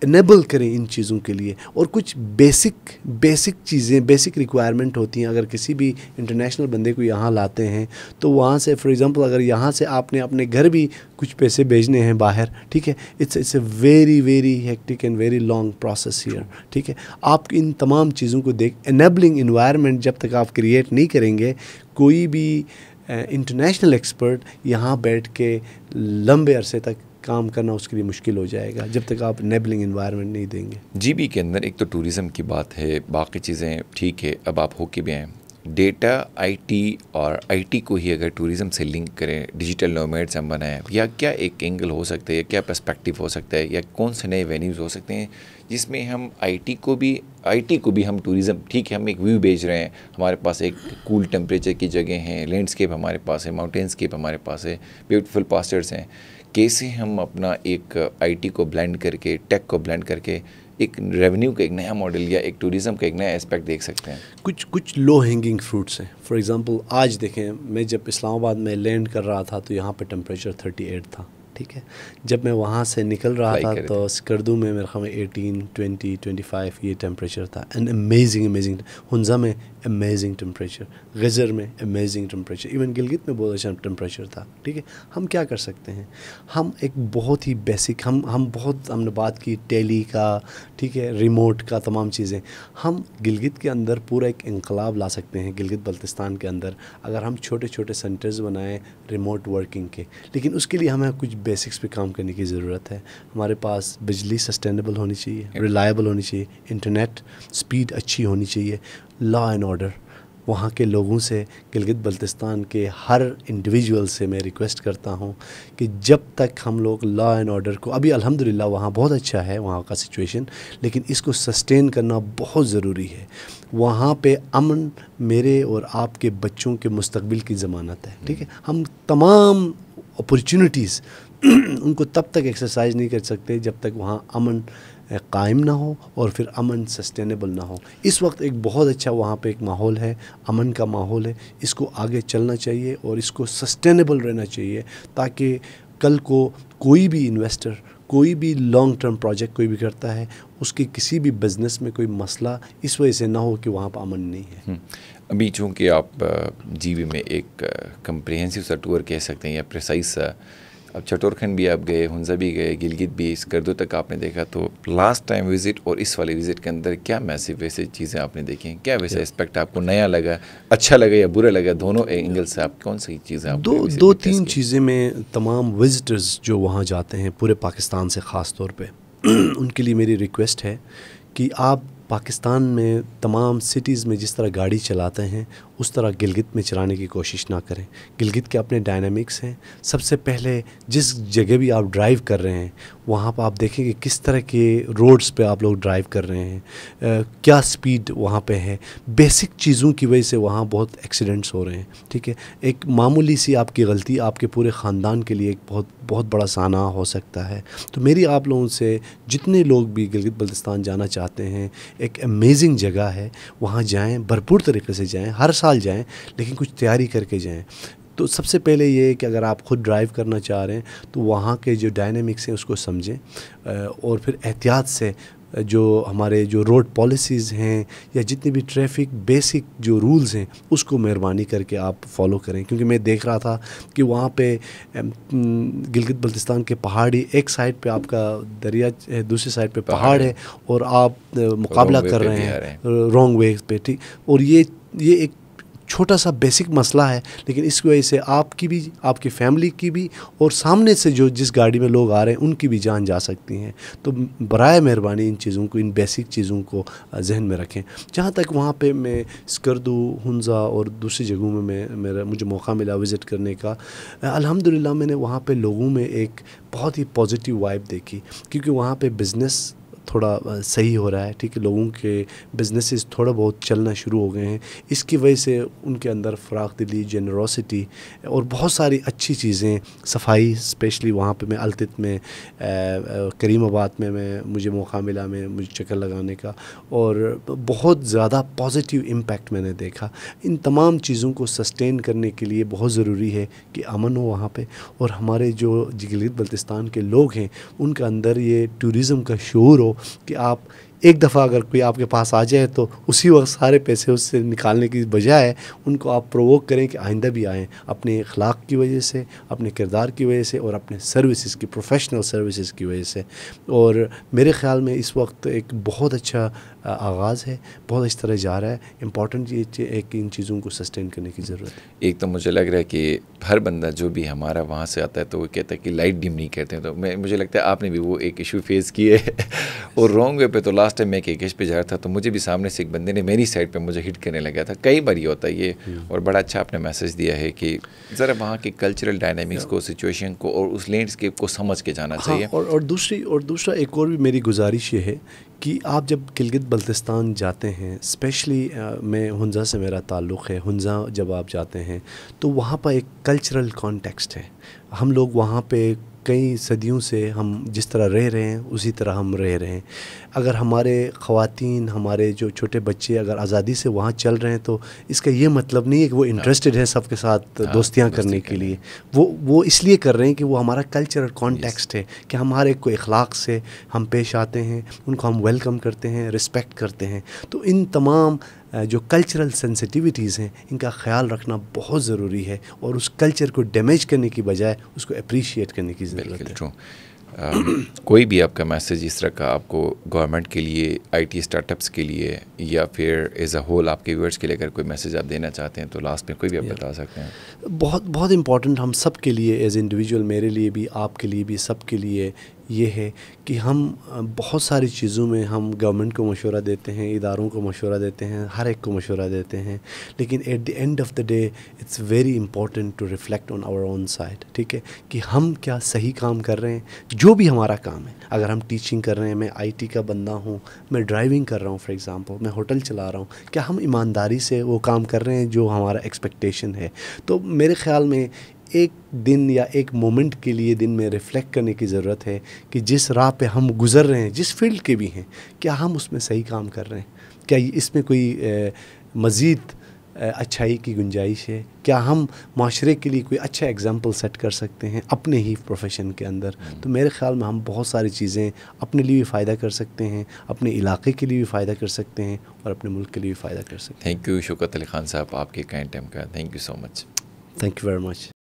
انیبل کریں ان چیزوں کے لیے. اور کچھ بیسک چیزیں, بیسک ریکوائرمنٹ ہوتی ہیں. اگر کسی بھی انٹرنیشنل بندے کو یہاں لاتے ہیں تو وہاں سے فار ایگزامپل اگر یہاں سے آپ نے اپنے گھر بھی کچھ پیسے بھیجنے ہیں باہر, ٹھیک ہے, it's a very hectic and very long process here. ٹھیک ہے, آپ ان تمام چیزوں کو انیبلنگ انوائرمنٹ جب تک آپ کریٹ نہیں کریں گے, کوئی بھی انٹرنیشنل ایکسپرٹ یہاں بیٹھ کے لمبے عرصے تک کام کرنا اس کے لیے مشکل ہو جائے گا جب تک آپ انیبلنگ انوائرمنٹ نہیں دیں گے. جی بی کے اندر ایک تو ٹوریزم کی بات ہے, باقی چیزیں ٹھیک ہے. اب آپ ہو کے بھی آئیں, ڈیٹا آئی ٹی کو ہی اگر ٹوریزم سے لنک کریں, ڈیجیٹل نومیڈز ہم بنائیں, یا کیا ایک اینگل ہو سکتا ہے, یا کیا پرسپیکٹیو ہو سکتا ہے, یا کون سے نئے وینیوز ہو سکتے ہیں جس میں ہم آئی ٹی کو بھی ہم ٹوریزم, ٹھیک ہے, ہم ایک ویو بھیج رہے ہیں, ہمارے پاس ایک کول ٹیمپریچر کی جگہ ہیں, لینڈسکیپ ہمارے پاس ہے, ماؤنٹینسکیپ ہمارے پاس ہے, بیوٹیفل پاسچرز ہیں. کیسے ہم اپنا ایک آئی ٹی کو بلینڈ کر کے, ٹیک کو بلینڈ کر کے ایک ریونیو کا ایک نیا ماڈل یا ایک ٹوریزم کا ایک نیا اسپیکٹ دیکھ سکتے ہیں. کچھ لو ہینگنگ فروٹس ہیں. فار ایگزامپل آج دیکھیں, میں جب اسلام آباد میں لینڈ کر رہا تھا تو یہاں پہ ٹمپریچر 38 تھا. ٹھیک ہے, جب میں وہاں سے نکل رہا تھا تو سکردو میں میرے خیال میں 18, 20, 25 یہ ٹیمپریچر تھا. اینڈ امیزنگ ہنزا میں امیزنگ ٹیمپریچر, غزر میں امیزنگ ٹیمپریچر, ایون گلگت میں بہت اچھا ٹیمپریچر تھا. ٹھیک ہے, ہم کیا کر سکتے ہیں, ہم ایک بہت ہی بیسک, ہم نے بات کی ٹیلی کا, ٹھیک ہے, ریموٹ کا, تمام چیزیں. ہم گلگت کے اندر پورا ایک انقلاب لا سکتے ہیں. گلگت بلتستان کے اندر اگر ہم چھوٹے چھوٹے سینٹرز بنائیں ریموٹ ورکنگ کے, لیکن اس کے لیے ہمیں کچھ بیسکس پہ کام کرنے کی ضرورت ہے. ہمارے پاس بجلی سسٹینیبل ہونی چاہیے, ریلائبل ہونی چاہیے, انٹرنیٹ سپیڈ اچھی ہونی چاہیے, لا اینڈ آرڈر. وہاں کے لوگوں سے, گلگت بلتستان کے ہر انڈیویجول سے میں ریکویسٹ کرتا ہوں کہ جب تک ہم لوگ لا اینڈ آرڈر کو, ابھی الحمدللہ وہاں بہت اچھا ہے وہاں کا سچویشن, لیکن اس کو سسٹین کرنا بہت ضروری ہے. وہاں پہ امن میرے اور آپ کے بچوں کے مستقبل کی ضمانت ہے. ٹھیک ہے, ہم تمام اپرچونیٹیز ان کو تب تک ایکسرسائز نہیں کر سکتے جب تک وہاں امن قائم نہ ہو اور پھر امن سسٹینیبل نہ ہو. اس وقت ایک بہت اچھا وہاں پہ ایک ماحول ہے, امن کا ماحول ہے. اس کو آگے چلنا چاہیے اور اس کو سسٹینیبل رہنا چاہیے, تاکہ کل کو کوئی بھی انویسٹر, کوئی بھی لانگ ٹرم پروجیکٹ کوئی بھی کرتا ہے, اس کے کسی بھی بزنس میں کوئی مسئلہ اس وجہ سے نہ ہو کہ وہاں پہ امن نہیں ہے. ابھی چونکہ آپ جی بی میں ایک کمپریہنسو سا ٹور کہہ سکتے ہیں یا پریسائز سا, اب چٹورکھنڈ بھی آپ گئے, ہنزا بھی گئے, گلگت بھی, سکردو تک آپ نے دیکھا, تو لاسٹ ٹائم وزٹ اور اس والے وزٹ کے اندر کیا میسیو ویسے چیزیں آپ نے دیکھی ہیں, کیا ویسے اسپیکٹ آپ کو نیا لگا, اچھا لگا یا برا لگا, دونوں اینگل سے آپ کون سی چیزیں آپ دو تین چیزیں میں تمام وزٹرز جو وہاں جاتے ہیں پورے پاکستان سے خاص طور پہ ان کے لیے میری ریکویسٹ ہے کہ آپ پاکستان میں تمام سٹیز میں جس طرح گاڑی چلاتے ہیں اس طرح گلگت میں چلانے کی کوشش نہ کریں. گلگت کے اپنے ڈائنامکس ہیں. سب سے پہلے جس جگہ بھی آپ ڈرائیو کر رہے ہیں وہاں پہ آپ دیکھیں کہ کس طرح کے روڈز پہ آپ لوگ ڈرائیو کر رہے ہیں, کیا سپیڈ وہاں پہ ہے. بیسک چیزوں کی وجہ سے وہاں بہت ایکسیڈنٹس ہو رہے ہیں. ٹھیک ہے, ایک معمولی سی آپ کی غلطی آپ کے پورے خاندان کے لیے ایک بہت بڑا سانحہ ہو سکتا ہے. تو میری آپ لوگوں سے, جتنے لوگ بھی گلگت بلتستان جانا چاہتے ہیں, ایک امیزنگ جگہ ہے, وہاں جائیں, بھرپور طریقے سے جائیں, ہر سال جائیں, لیکن کچھ تیاری کر کے جائیں. تو سب سے پہلے یہ ہے کہ اگر آپ خود ڈرائیو کرنا چاہ رہے ہیں تو وہاں کے جو ڈائنامکس ہیں اس کو سمجھیں, اور پھر احتیاط سے جو ہمارے جو روڈ پالیسیز ہیں یا جتنی بھی ٹریفک بیسک جو رولز ہیں اس کو مہربانی کر کے آپ فالو کریں. کیونکہ میں دیکھ رہا تھا کہ وہاں پہ گلگت بلتستان کے پہاڑی, ایک سائڈ پہ آپ کا دریا ہے, دوسری سائڈ پہ پہاڑ ہے, اور آپ مقابلہ کر رہے ہیں رانگ وے پہ. ٹھیک, اور یہ ایک چھوٹا سا بیسک مسئلہ ہے لیکن اس کی وجہ سے آپ کی بھی, آپ کی فیملی کی بھی, اور سامنے سے جو جس گاڑی میں لوگ آ رہے ہیں ان کی بھی جان جا سکتی ہیں. تو برائے مہربانی ان چیزوں کو, ان بیسک چیزوں کو ذہن میں رکھیں. جہاں تک وہاں پہ میں اسکردو, ہنزا اور دوسری جگہوں میں مجھے موقع ملا وزٹ کرنے کا, الحمدللہ میں نے وہاں پہ لوگوں میں ایک بہت ہی پازیٹیو وائب دیکھی, کیونکہ وہاں پہ بزنس تھوڑا صحیح ہو رہا ہے. ٹھیک ہے, لوگوں کے بزنسز تھوڑا بہت چلنا شروع ہو گئے ہیں. اس کی وجہ سے ان کے اندر فراخ دلی, جنروسٹی اور بہت ساری اچھی چیزیں, صفائی اسپیشلی وہاں پہ میں التت میں, کریم آباد میں مجھے موقع ملا مجھے چکر لگانے کا, اور بہت زیادہ پازیٹیو امپیکٹ میں نے دیکھا. ان تمام چیزوں کو سسٹین کرنے کے لیے بہت ضروری ہے کہ امن ہو وہاں پہ, اور ہمارے جو گلگت بلتستان کے لوگ ہیں ان کے اندر یہ ٹورزم کا شعور ہو کہ آپ ایک دفعہ اگر کوئی آپ کے پاس آ جائے تو اسی وقت سارے پیسے اس سے نکالنے کی بجائے ان کو آپ پرووک کریں کہ آئندہ بھی آئیں, اپنے اخلاق کی وجہ سے, اپنے کردار کی وجہ سے, اور اپنے سروسز کی, پروفیشنل سروسز کی وجہ سے. اور میرے خیال میں اس وقت ایک بہت اچھا آغاز ہے, بہت اس طرح جا رہا ہے. امپورٹنٹ یہ ایک ان چیزوں کو سسٹین کرنے کی ضرورت ہے. ایک تو مجھے لگ رہا ہے کہ ہر بندہ جو بھی ہمارا وہاں سے آتا ہے تو وہ کہتا ہے کہ لائٹ ڈم نہیں کرتے ہیں, تو مجھے لگتا ہے آپ نے بھی وہ ایک ایشو فیس کیے اور رانگ وے پہ. تو لاسٹ ٹائم میں ایک کیش پہ جا رہا تھا تو مجھے بھی سامنے سے ایک بندے نے میری سائڈ پہ مجھے ہٹ کرنے لگا تھا. کئی بار یہ ہوتا ہے یہ, اور بڑا اچھا آپ نے میسج دیا ہے کہ ذرا وہاں کے کلچرل ڈائنامکس کو, سچویشن کو اور اس لینڈسکیپ کو سمجھ کے جانا چاہیے. اور دوسرا ایک اور بھی میری گزارش یہ ہے کہ آپ جب گلگت بلتستان جاتے ہیں, اسپیشلی میں ہنزا سے میرا تعلق ہے, ہنزا جب آپ جاتے ہیں تو وہاں پر ایک کلچرل کانٹیکسٹ ہے. ہم لوگ وہاں پہ کئی صدیوں سے ہم جس طرح رہ رہے ہیں اسی طرح ہم رہ رہے ہیں. اگر ہمارے خواتین, ہمارے جو چھوٹے بچے اگر آزادی سے وہاں چل رہے ہیں تو اس کا یہ مطلب نہیں ہے کہ وہ انٹرسٹڈ ہیں سب کے ساتھ دوستیاں کرنے کے لیے. وہ اس لیے کر رہے ہیں کہ وہ ہمارا کلچرل کانٹیکسٹ ہے کہ ہم ہر ایک کو اخلاق سے ہم پیش آتے ہیں, ان کو ہم ویلکم کرتے ہیں, رسپیکٹ کرتے ہیں. تو ان تمام جو کلچرل سینسٹیوٹیز ہیں ان کا خیال رکھنا بہت ضروری ہے, اور اس کلچر کو ڈیمیج کرنے کی بجائے اس کو اپریشیٹ کرنے کی ضرورت ہے. کوئی بھی آپ کا میسج اس طرح کا آپ کو گورنمنٹ کے لیے, آئی ٹی اسٹارٹ اپس کے لیے, یا پھر ایز اے ہول آپ کے ویورز کے لیے اگر کوئی میسج آپ دینا چاہتے ہیں تو لاسٹ میں کوئی بھی آپ بتا سکتے ہیں؟ بہت امپورٹنٹ ہم سب کے لیے ایز انڈیویجول, میرے لیے بھی, آپ کے لیے بھی, سب کے لیے یہ ہے کہ ہم بہت ساری چیزوں میں ہم گورنمنٹ کو مشورہ دیتے ہیں, اداروں کو مشورہ دیتے ہیں, ہر ایک کو مشورہ دیتے ہیں, لیکن at the end of the day it's very important to reflect on our own side. ٹھیک ہے, کہ ہم کیا صحیح کام کر رہے ہیں, جو بھی ہمارا کام ہے. اگر ہم ٹیچنگ کر رہے ہیں, میں آئی ٹی کا بندہ ہوں, میں ڈرائیونگ کر رہا ہوں فار ایگزامپل, میں ہوٹل چلا رہا ہوں, کیا ہم ایمانداری سے وہ کام کر رہے ہیں جو ہمارا ایکسپیکٹیشن ہے؟ تو میرے خیال میں ایک دن یا ایک مومنٹ کے لیے دن میں ریفلیکٹ کرنے کی ضرورت ہے کہ جس راہ پہ ہم گزر رہے ہیں, جس فیلڈ کے بھی ہیں, کیا ہم اس میں صحیح کام کر رہے ہیں؟ کیا اس میں کوئی مزید اچھائی کی گنجائش ہے؟ کیا ہم معاشرے کے لیے کوئی اچھا ایگزامپل سیٹ کر سکتے ہیں اپنے ہی پروفیشن کے اندر؟ تو میرے خیال میں ہم بہت ساری چیزیں اپنے لیے بھی فائدہ کر سکتے ہیں, اپنے علاقے کے لیے بھی فائدہ کر سکتے ہیں, اور اپنے ملک کے لیے بھی فائدہ کر سکتے ہیں. تھینک یو شوکت علی خان صاحب, آپ کے کائنڈ ٹائم کا. Thank you so much. Thank you very much.